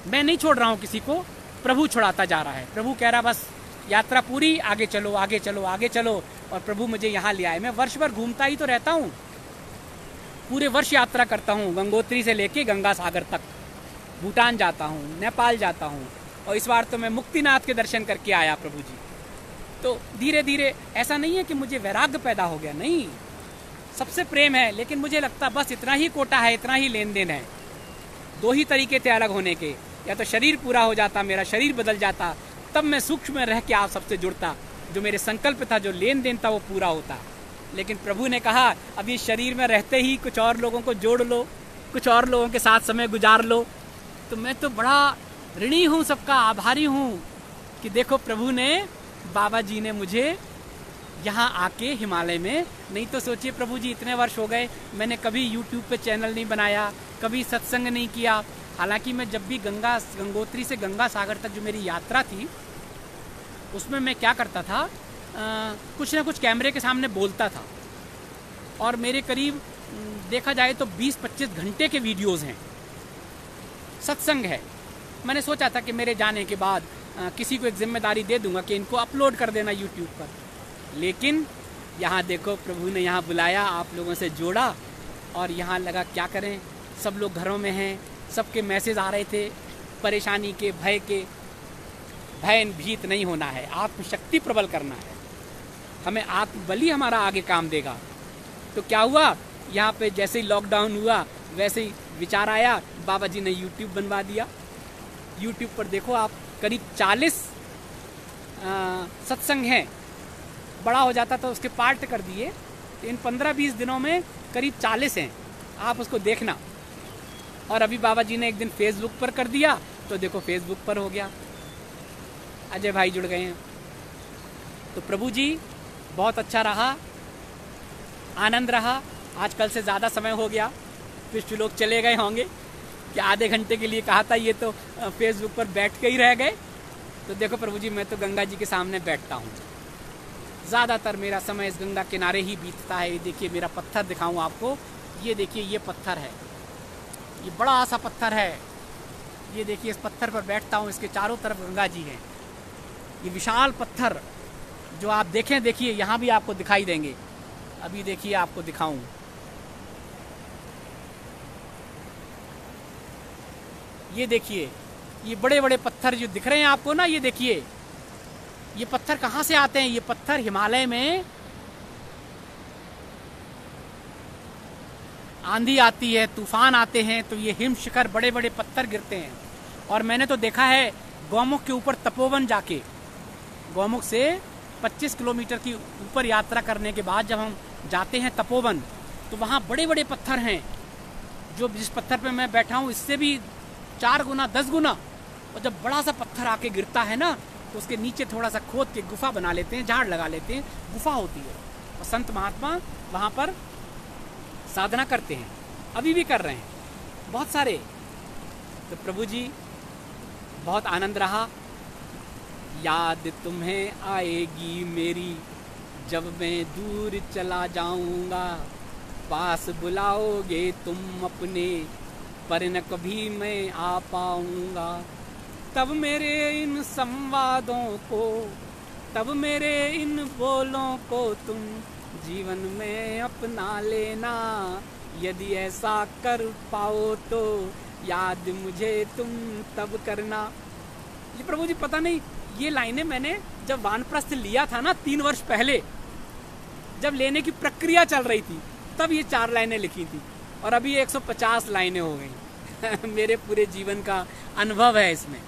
मैं नहीं छोड़ रहा हूँ किसी को, प्रभु छुड़ाता जा रहा है। प्रभु कह रहा बस यात्रा पूरी, आगे चलो आगे चलो आगे चलो। और प्रभु मुझे यहाँ ले आए। मैं वर्ष भर घूमता ही तो रहता हूँ, पूरे वर्ष यात्रा करता हूँ, गंगोत्री से लेके गंगा सागर तक, भूटान जाता हूँ, नेपाल जाता हूँ, और इस बार तो मैं मुक्तिनाथ के दर्शन करके आया प्रभु जी। तो धीरे धीरे ऐसा नहीं है कि मुझे वैराग्य पैदा हो गया, नहीं, सबसे प्रेम है, लेकिन मुझे लगता बस इतना ही कोटा है, इतना ही लेन देन है। 2 ही तरीके थे अलग होने के, या तो शरीर पूरा हो जाता, मेरा शरीर बदल जाता, तब मैं सूक्ष्म में रह के आप सबसे जुड़ता। जो मेरे संकल्प था, जो लेन देन था, वो पूरा होता। लेकिन प्रभु ने कहा अब ये शरीर में रहते ही कुछ और लोगों को जोड़ लो, कुछ और लोगों के साथ समय गुजार लो। तो मैं तो बड़ा ऋणी हूँ, सबका आभारी हूँ कि देखो प्रभु ने, बाबा जी ने मुझे यहाँ आके हिमालय में, नहीं तो सोचिए प्रभु जी इतने वर्ष हो गए, मैंने कभी यूट्यूब पे चैनल नहीं बनाया, कभी सत्संग नहीं किया। हालांकि मैं जब भी गंगोत्री से गंगा सागर तक जो मेरी यात्रा थी उसमें मैं क्या करता था, कुछ ना कुछ कैमरे के सामने बोलता था। और मेरे करीब देखा जाए तो 20-25 घंटे के वीडियोस हैं, सत्संग है। मैंने सोचा था कि मेरे जाने के बाद किसी को एक जिम्मेदारी दे दूंगा कि इनको अपलोड कर देना यूट्यूब पर। लेकिन यहाँ देखो प्रभु ने यहाँ बुलाया, आप लोगों से जोड़ा, और यहाँ लगा क्या करें, सब लोग घरों में हैं, सबके मैसेज आ रहे थे परेशानी के, भय के। भय भीत नहीं होना है, आत्मशक्ति प्रबल करना है, हमें आत्मबल ही हमारा आगे काम देगा। तो क्या हुआ, यहाँ पे जैसे ही लॉकडाउन हुआ वैसे ही विचार आया, बाबा जी ने यूट्यूब बनवा दिया। यूट्यूब पर देखो आप, करीब 40 सत्संग हैं। बड़ा हो जाता तो उसके पार्ट कर दिए, तो इन 15-20 दिनों में करीब 40 हैं, आप उसको देखना। और अभी बाबा जी ने एक दिन फेसबुक पर कर दिया, तो देखो फेसबुक पर हो गया, अजय भाई जुड़ गए हैं। तो प्रभु जी बहुत अच्छा रहा, आनंद रहा। आजकल से ज़्यादा समय हो गया, कुछ लोग चले गए होंगे कि आधे घंटे के लिए कहा था, ये तो फेसबुक पर बैठ के ही रह गए। तो देखो प्रभु जी, मैं तो गंगा जी के सामने बैठता हूँ, ज़्यादातर मेरा समय इस गंगा किनारे ही बीतता है। ये देखिए मेरा पत्थर दिखाऊँ आपको, ये देखिए ये पत्थर है, ये बड़ा सा पत्थर है। ये देखिए इस पत्थर पर बैठता हूँ, इसके चारों तरफ गंगा जी हैं। ये विशाल पत्थर जो आप देखें, देखिए यहाँ भी आपको दिखाई देंगे। अभी देखिए आपको दिखाऊं, ये देखिए ये बड़े बड़े पत्थर जो दिख रहे हैं आपको ना, ये देखिए ये पत्थर कहाँ से आते हैं। ये पत्थर हिमालय में आंधी आती है, तूफान आते हैं, तो ये हिम शिखर बड़े बड़े पत्थर गिरते हैं। और मैंने तो देखा है गौमुख के ऊपर तपोवन जाके, गौमुख से 25 किलोमीटर की ऊपर यात्रा करने के बाद जब हम जाते हैं तपोवन, तो वहाँ बड़े बड़े पत्थर हैं। जो जिस पत्थर पे मैं बैठा हूँ इससे भी 4 गुना 10 गुना। और जब बड़ा सा पत्थर आके गिरता है ना, तो उसके नीचे थोड़ा सा खोद के गुफा बना लेते हैं, झाड़ लगा लेते हैं, गुफा होती है। और संत महात्मा वहाँ पर साधना करते हैं, अभी भी कर रहे हैं बहुत सारे। तो प्रभु जी बहुत आनंद रहा। याद तुम्हें आएगी मेरी जब मैं दूर चला जाऊंगा, पास बुलाओगे तुम अपने पर न कभी मैं आ पाऊंगा। तब मेरे इन संवादों को, तब मेरे इन बोलों को तुम जीवन में अपना लेना। यदि ऐसा कर पाओ तो याद मुझे तुम तब करना। ये प्रभु जी पता नहीं, ये लाइनें मैंने जब वानप्रस्थ लिया था ना 3 वर्ष पहले, जब लेने की प्रक्रिया चल रही थी, तब ये 4 लाइनें लिखी थी। और अभी 150 लाइनें हो गई। मेरे पूरे जीवन का अनुभव है इसमें।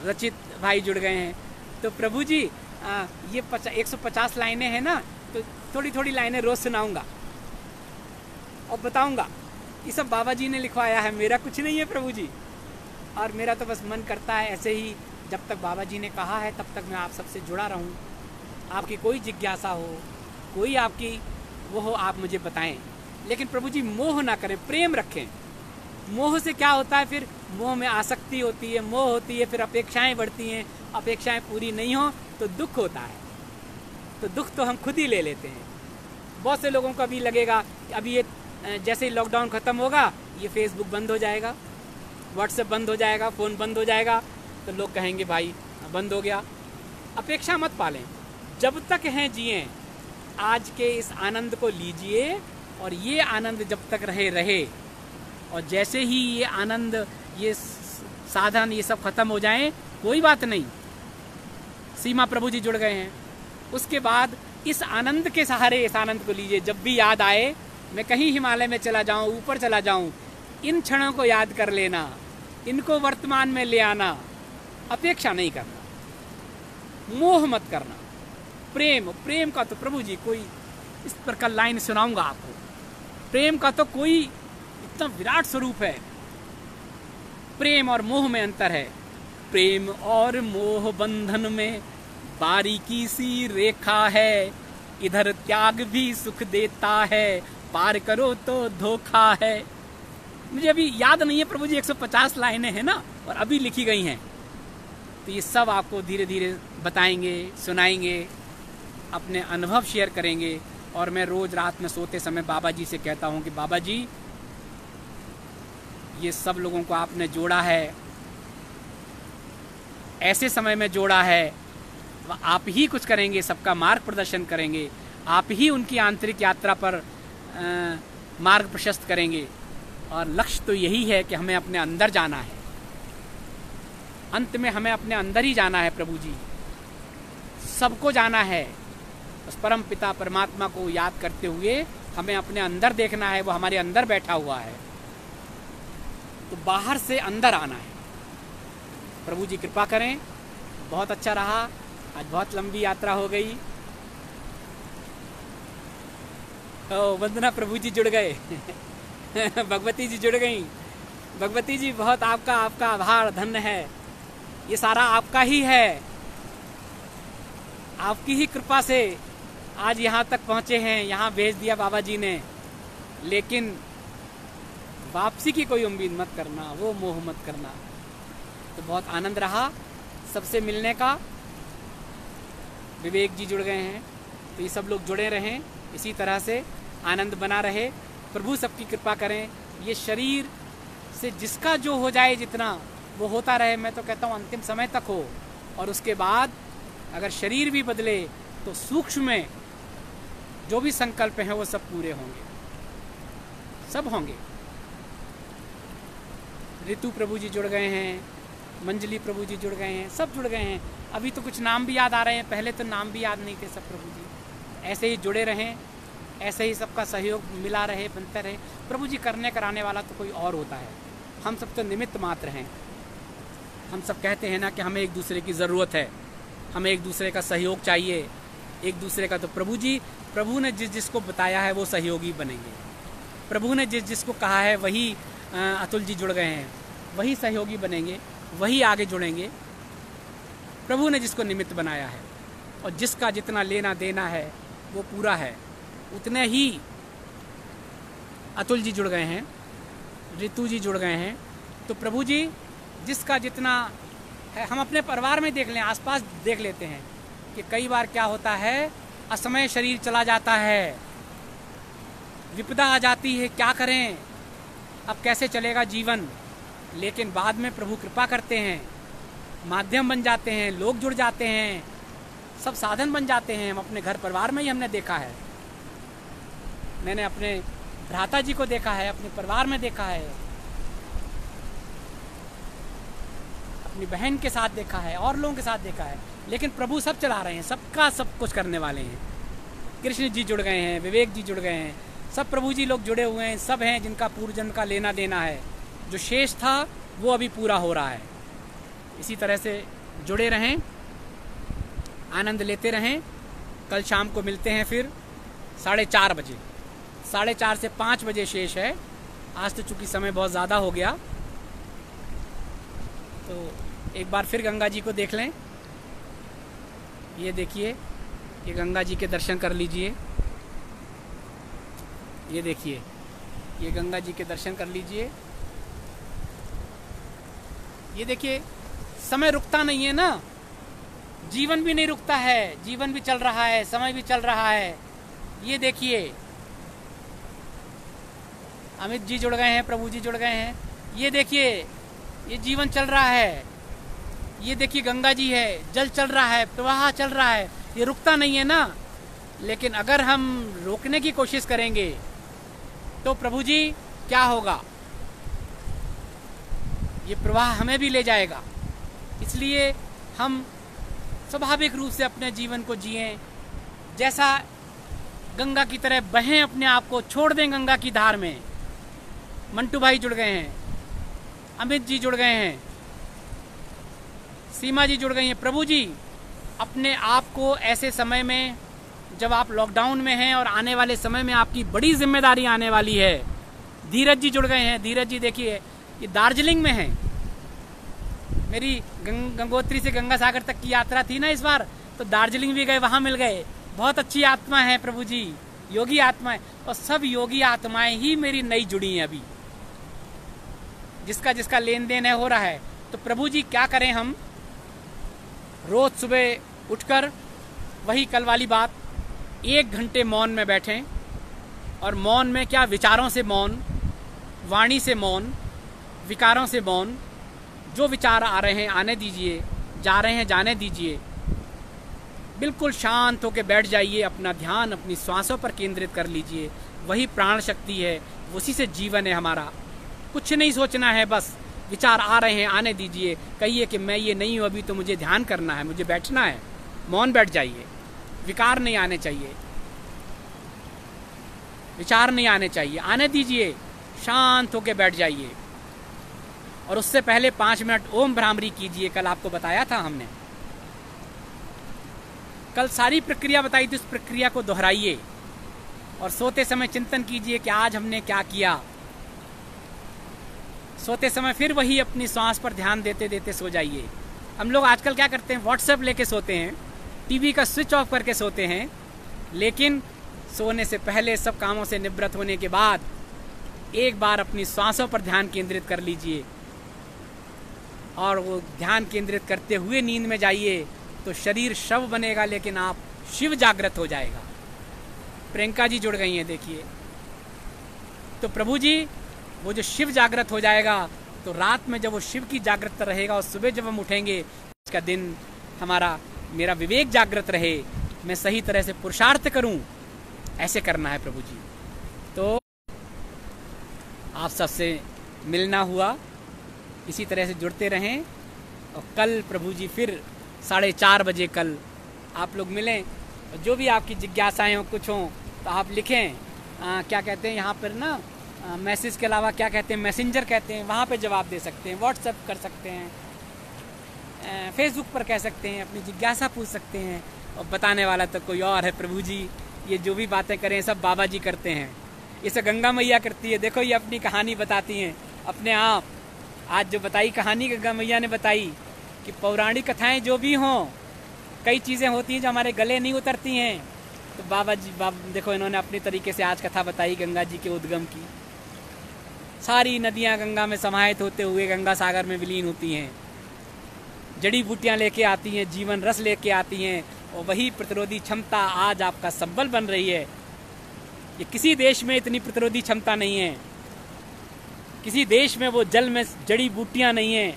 रचित भाई जुड़ गए हैं। तो प्रभु जी ये 150 लाइनें हैं ना, तो थोड़ी थोड़ी लाइनें रोज सुनाऊंगा और बताऊंगा ये सब बाबा जी ने लिखवाया है, मेरा कुछ नहीं है प्रभु जी। और मेरा तो बस मन करता है ऐसे ही, जब तक बाबा जी ने कहा है तब तक मैं आप सबसे जुड़ा रहूं। आपकी कोई जिज्ञासा हो, कोई आपकी वो हो, आप मुझे बताएं। लेकिन प्रभु जी मोह ना करें, प्रेम रखें। मोह से क्या होता है, फिर मोह में आसक्ति होती है, मोह होती है, फिर अपेक्षाएं बढ़ती हैं। अपेक्षाएं पूरी नहीं हो तो दुख होता है, तो दुख तो हम खुद ही ले लेते हैं। बहुत से लोगों को अभी लगेगा कि अभी ये जैसे ही लॉकडाउन ख़त्म होगा, ये फेसबुक बंद हो जाएगा, व्हाट्सएप बंद हो जाएगा, फ़ोन बंद हो जाएगा, तो लोग कहेंगे भाई बंद हो गया। अपेक्षा मत पालें, जब तक हैं जिए, आज के इस आनंद को लीजिए, और ये आनंद जब तक रहे। और जैसे ही ये आनंद, ये साधन, ये सब खत्म हो जाएं, कोई बात नहीं। सीमा प्रभु जी जुड़ गए हैं। उसके बाद इस आनंद के सहारे इस आनंद को लीजिए। जब भी याद आए, मैं कहीं हिमालय में चला जाऊं, ऊपर चला जाऊं, इन क्षणों को याद कर लेना, इनको वर्तमान में ले आना, अपेक्षा नहीं करना। मोह मत करना। प्रेम, प्रेम का तो प्रभु जी कोई इस प्रकार लाइन सुनाऊंगा आपको। प्रेम का तो कोई इतना विराट स्वरूप है। प्रेम और मोह में अंतर है। प्रेम और मोह बंधन में बारीकी सी रेखा है, इधर त्याग भी सुख देता है, पार करो तो धोखा है। मुझे अभी याद नहीं है प्रभु जी, 150 लाइनें हैं ना, और अभी लिखी गई हैं। तो ये सब आपको धीरे धीरे बताएंगे, सुनाएंगे, अपने अनुभव शेयर करेंगे। और मैं रोज रात में सोते समय बाबा जी से कहता हूँ कि बाबा जी, ये सब लोगों को आपने जोड़ा है, ऐसे समय में जोड़ा है, आप ही कुछ करेंगे, सबका मार्ग प्रदर्शन करेंगे, आप ही उनकी आंतरिक यात्रा पर मार्ग प्रशस्त करेंगे। और लक्ष्य तो यही है कि हमें अपने अंदर जाना है। अंत में हमें अपने अंदर ही जाना है प्रभु जी, सबको जाना है। उस परम पिता परमात्मा को याद करते हुए हमें अपने अंदर देखना है, वो हमारे अंदर बैठा हुआ है। तो बाहर से अंदर आना है। प्रभु जी कृपा करें। बहुत अच्छा रहा, आज बहुत लंबी यात्रा हो गई। वंदना प्रभु जी जुड़ गए भगवती जी जुड़ गई। भगवती जी बहुत आपका आभार, धन्य है। ये सारा आपका ही है, आपकी ही कृपा से आज यहाँ तक पहुँचे हैं। यहाँ भेज दिया बाबा जी ने, लेकिन वापसी की कोई उम्मीद मत करना, वो मोह मत करना। तो बहुत आनंद रहा सबसे मिलने का। विवेक जी जुड़ गए हैं, तो ये सब लोग जुड़े रहें, इसी तरह से आनंद बना रहे। प्रभु सबकी कृपा करें। ये शरीर से जिसका जो हो जाए जितना, वो होता रहे। मैं तो कहता हूँ अंतिम समय तक हो, और उसके बाद अगर शरीर भी बदले तो सूक्ष्म में जो भी संकल्प हैं वो सब पूरे होंगे, सब होंगे। ऋतु प्रभु जी जुड़ गए हैं, मंजली प्रभु जी जुड़ गए हैं, सब जुड़ गए हैं। अभी तो कुछ नाम भी याद आ रहे हैं, पहले तो नाम भी याद नहीं थे सब। प्रभु जी ऐसे ही जुड़े रहें, ऐसे ही सबका सहयोग मिला रहे, बनता रहे। प्रभु जी करने कराने वाला तो कोई और होता है, हम सब तो निमित्त मात्र हैं। हम सब कहते हैं ना कि हमें एक दूसरे की ज़रूरत है, हमें एक दूसरे का सहयोग चाहिए, एक दूसरे का। तो प्रभु जी, प्रभु ने जिस जिसको बताया है वो सहयोगी बनेंगे। प्रभु ने जिस जिसको कहा है वही, अतुल जी जुड़ गए हैं, वही सहयोगी बनेंगे, वही आगे जुड़ेंगे। प्रभु ने जिसको निमित्त बनाया है, और जिसका जितना लेना देना है वो पूरा है, उतने ही अतुल जी जुड़ गए हैं, ऋतु जी जुड़ गए हैं। तो प्रभु जी जिसका जितना है, हम अपने परिवार में देख लें, आसपास देख लेते हैं कि कई बार क्या होता है, असमय शरीर चला जाता है, विपदा आ जाती है, क्या करें, अब कैसे चलेगा जीवन। लेकिन बाद में प्रभु कृपा करते हैं, माध्यम बन जाते हैं, लोग जुड़ जाते हैं, सब साधन बन जाते हैं। हम अपने घर परिवार में ही हमने देखा है, मैंने अपने भ्राता जी को देखा है, अपने परिवार में देखा है, अपनी बहन के साथ देखा है, और लोगों के साथ देखा है। लेकिन प्रभु सब चला रहे हैं, सबका सब कुछ करने वाले हैं। कृष्ण जी जुड़ गए हैं, विवेक जी जुड़ गए हैं, सब प्रभु जी लोग जुड़े हुए हैं, सब हैं जिनका पूर्व जन्म का लेना देना है। जो शेष था वो अभी पूरा हो रहा है। इसी तरह से जुड़े रहें, आनंद लेते रहें। कल शाम को मिलते हैं फिर 4:30 बजे, 4:30 से 5 बजे शेष है। आज तो चूंकि समय बहुत ज़्यादा हो गया, तो एक बार फिर गंगा जी को देख लें। ये देखिए, ये गंगा जी के दर्शन कर लीजिए। ये देखिए, ये गंगा जी के दर्शन कर लीजिए। ये देखिए, समय रुकता नहीं है ना, जीवन भी नहीं रुकता है, जीवन भी चल रहा है, समय भी चल रहा है। ये देखिए, अमित जी जुड़ गए हैं, प्रभु जी जुड़ गए हैं। ये देखिए, ये जीवन चल रहा है। ये देखिए, गंगा जी है, जल चल रहा है, प्रवाह चल रहा है, ये रुकता नहीं है ना। लेकिन अगर हम रोकने की कोशिश करेंगे तो प्रभु जी क्या होगा, ये प्रवाह हमें भी ले जाएगा। इसलिए हम स्वाभाविक रूप से अपने जीवन को जिएं, जैसा गंगा की तरह बहें, अपने आप को छोड़ दें गंगा की धार में। मंटू भाई जुड़ गए हैं, अमित जी जुड़ गए हैं, सीमा जी जुड़ गई हैं। प्रभु जी अपने आप को ऐसे समय में, जब आप लॉकडाउन में हैं और आने वाले समय में आपकी बड़ी जिम्मेदारी आने वाली है। धीरज जी जुड़ गए हैं। धीरज जी देखिए, ये दार्जिलिंग में हैं। मेरी गंगोत्री से गंगा सागर तक की यात्रा थी ना इस बार, तो दार्जिलिंग भी गए, वहां मिल गए। बहुत अच्छी आत्मा है प्रभु जी, योगी आत्मा है। और सब योगी आत्माएं ही मेरी नई जुड़ी हैं अभी, जिसका जिसका लेन देन है हो रहा है। तो प्रभु जी क्या करें हम, रोज सुबह उठकर वही कल वाली बात, 1 घंटे मौन में बैठें। और मौन में क्या, विचारों से मौन, वाणी से मौन, विकारों से मौन। जो विचार आ रहे हैं आने दीजिए, जा रहे हैं जाने दीजिए। बिल्कुल शांत होकर बैठ जाइए, अपना ध्यान अपनी श्वासों पर केंद्रित कर लीजिए। वही प्राण शक्ति है, उसी से जीवन है हमारा। कुछ नहीं सोचना है, बस विचार आ रहे हैं आने दीजिए। कहिए कि मैं ये नहीं हूँ अभी, तो मुझे ध्यान करना है, मुझे बैठना है। मौन बैठ जाइए। विकार नहीं आने चाहिए, विचार नहीं आने चाहिए, आने दीजिए। शांत होकर बैठ जाइए। और उससे पहले 5 मिनट ओम भ्रामरी कीजिए। कल आपको बताया था हमने, कल सारी प्रक्रिया बताई थी, उस प्रक्रिया को दोहराइए। और सोते समय चिंतन कीजिए कि आज हमने क्या किया। सोते समय फिर वही अपनी सांस पर ध्यान देते देते सो जाइए। हम लोग आजकल क्या करते हैं, व्हाट्सएप लेके सोते हैं, टीवी का स्विच ऑफ करके सोते हैं। लेकिन सोने से पहले, सब कामों से निवृत्त होने के बाद, एक बार अपनी सांसों पर ध्यान केंद्रित कर लीजिए। और वो ध्यान केंद्रित करते हुए नींद में जाइए, तो शरीर शव बनेगा लेकिन आप शिव जागृत हो जाएगा। प्रियंका जी जुड़ गई हैं देखिए। तो प्रभु जी, वो जो शिव जागृत हो जाएगा, तो रात में जब वो शिव की जागृत रहेगा और सुबह जब हम उठेंगे, उसका दिन हमारा, मेरा विवेक जागृत रहे, मैं सही तरह से पुरुषार्थ करूं, ऐसे करना है प्रभु जी। तो आप सबसे मिलना हुआ, इसी तरह से जुड़ते रहें। और कल प्रभु जी फिर 4:30 बजे कल आप लोग मिलें। जो भी आपकी जिज्ञासाएं हो, कुछ हो, तो आप लिखें। क्या कहते हैं यहाँ पर ना, मैसेज के अलावा क्या कहते हैं, मैसेंजर कहते हैं, वहाँ पे जवाब दे सकते हैं। व्हाट्सएप कर सकते हैं, फेसबुक पर कह सकते हैं, अपनी जिज्ञासा पूछ सकते हैं। और बताने वाला तो कोई और है प्रभु जी। ये जो भी बातें करें सब बाबा जी करते हैं, इसे गंगा मैया करती है। देखो ये अपनी कहानी बताती हैं अपने आप। आज जो बताई कहानी गंगा मैया ने बताई कि पौराणिक कथाएं जो भी हों, कई चीज़ें होती हैं जो हमारे गले नहीं उतरती हैं। तो बाबा जी देखो इन्होंने अपनी तरीके से आज कथा बताई गंगा जी के उद्गम की। सारी नदियां गंगा में समाहित होते हुए गंगा सागर में विलीन होती हैं। जड़ी बूटियां लेके आती हैं, जीवन रस लेके आती हैं। और वही प्रतिरोधी क्षमता आज आपका संबल बन रही है। ये किसी देश में इतनी प्रतिरोधी क्षमता नहीं है, किसी देश में वो जल में जड़ी बूटियां नहीं है,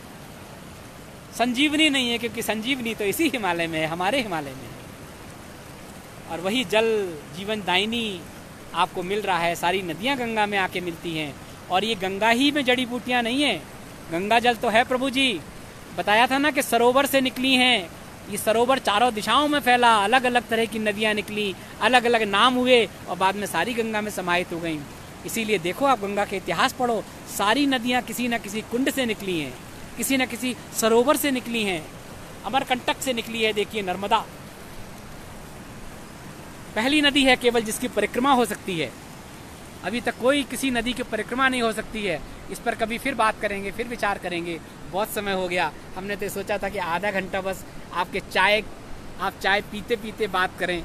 संजीवनी नहीं है, क्योंकि संजीवनी तो इसी हिमालय में है, हमारे हिमालय में है। और वही जल जीवन दायिनी आपको मिल रहा है। सारी नदियां गंगा में आके मिलती हैं। और ये गंगा ही में जड़ी बूटियां नहीं है, गंगा जल तो है प्रभु जी। बताया था ना कि सरोवर से निकली हैं। ये सरोवर चारों दिशाओं में फैला, अलग अलग तरह की नदियां निकली, अलग अलग नाम हुए और बाद में सारी गंगा में समाहित हो गई। इसीलिए देखो, आप गंगा के इतिहास पढ़ो, सारी नदियां किसी न किसी कुंड से निकली हैं, किसी न किसी सरोवर से निकली हैं। अमरकंटक से निकली है, देखिए नर्मदा पहली नदी है केवल जिसकी परिक्रमा हो सकती है। अभी तक कोई किसी नदी की परिक्रमा नहीं हो सकती है। इस पर कभी फिर बात करेंगे, फिर विचार करेंगे। बहुत समय हो गया, हमने तो सोचा था कि आधा घंटा बस आप चाय पीते पीते बात करें,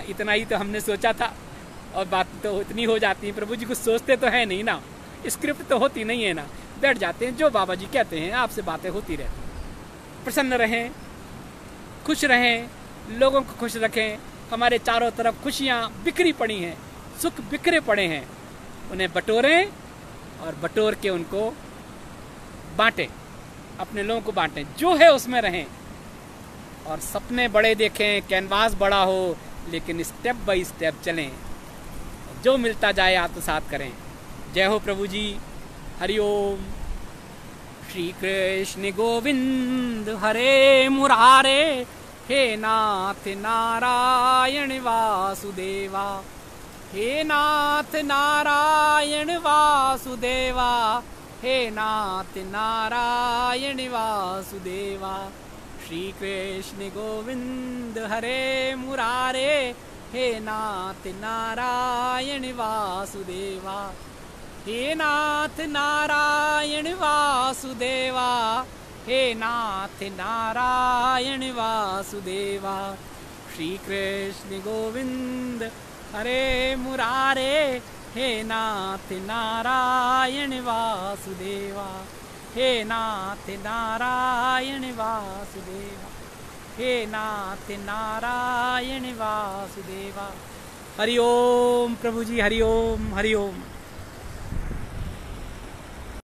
इतना ही तो हमने सोचा था। और बात तो इतनी हो जाती है, प्रभु जी कुछ सोचते तो है नहीं ना, स्क्रिप्ट तो होती नहीं है ना, बैठ जाते हैं, जो बाबा जी कहते हैं आपसे बातें होती रहती। प्रसन्न रहें, खुश रहें, लोगों को खुश रखें। हमारे चारों तरफ खुशियाँ बिखरी पड़ी हैं, सुख बिखरे पड़े हैं, उन्हें बटोरें और बटोर के उनको बांटें, अपने लोगों को बांटें, जो है उसमें रहें। और सपने बड़े देखें, कैनवास बड़ा हो, लेकिन स्टेप बाय स्टेप चलें, जो मिलता जाए आत्मसात करें। जय हो प्रभु जी, हरिओम। श्री कृष्ण गोविंद हरे मुरारे, हे नाथ नारायण वासुदेवा, हे नाथ नारायण वासुदेवा, हे नाथ नारायण वासुदेवा। श्री कृष्ण गोविंद हरे मुरारे, हे नाथ नारायण वासुदेवा, हे नाथ नारायण वासुदेवा, हे नाथ नारायण वासुदेवा। श्री कृष्ण गोविंद हरे मुरारे, हे नाथ नारायण वासुदेवा, हे नाथ नारायण वासुदेवा, हे नाथ नारायण वासुदेवा। हरि ओम प्रभु जी, हरि ओम, हरि ओम।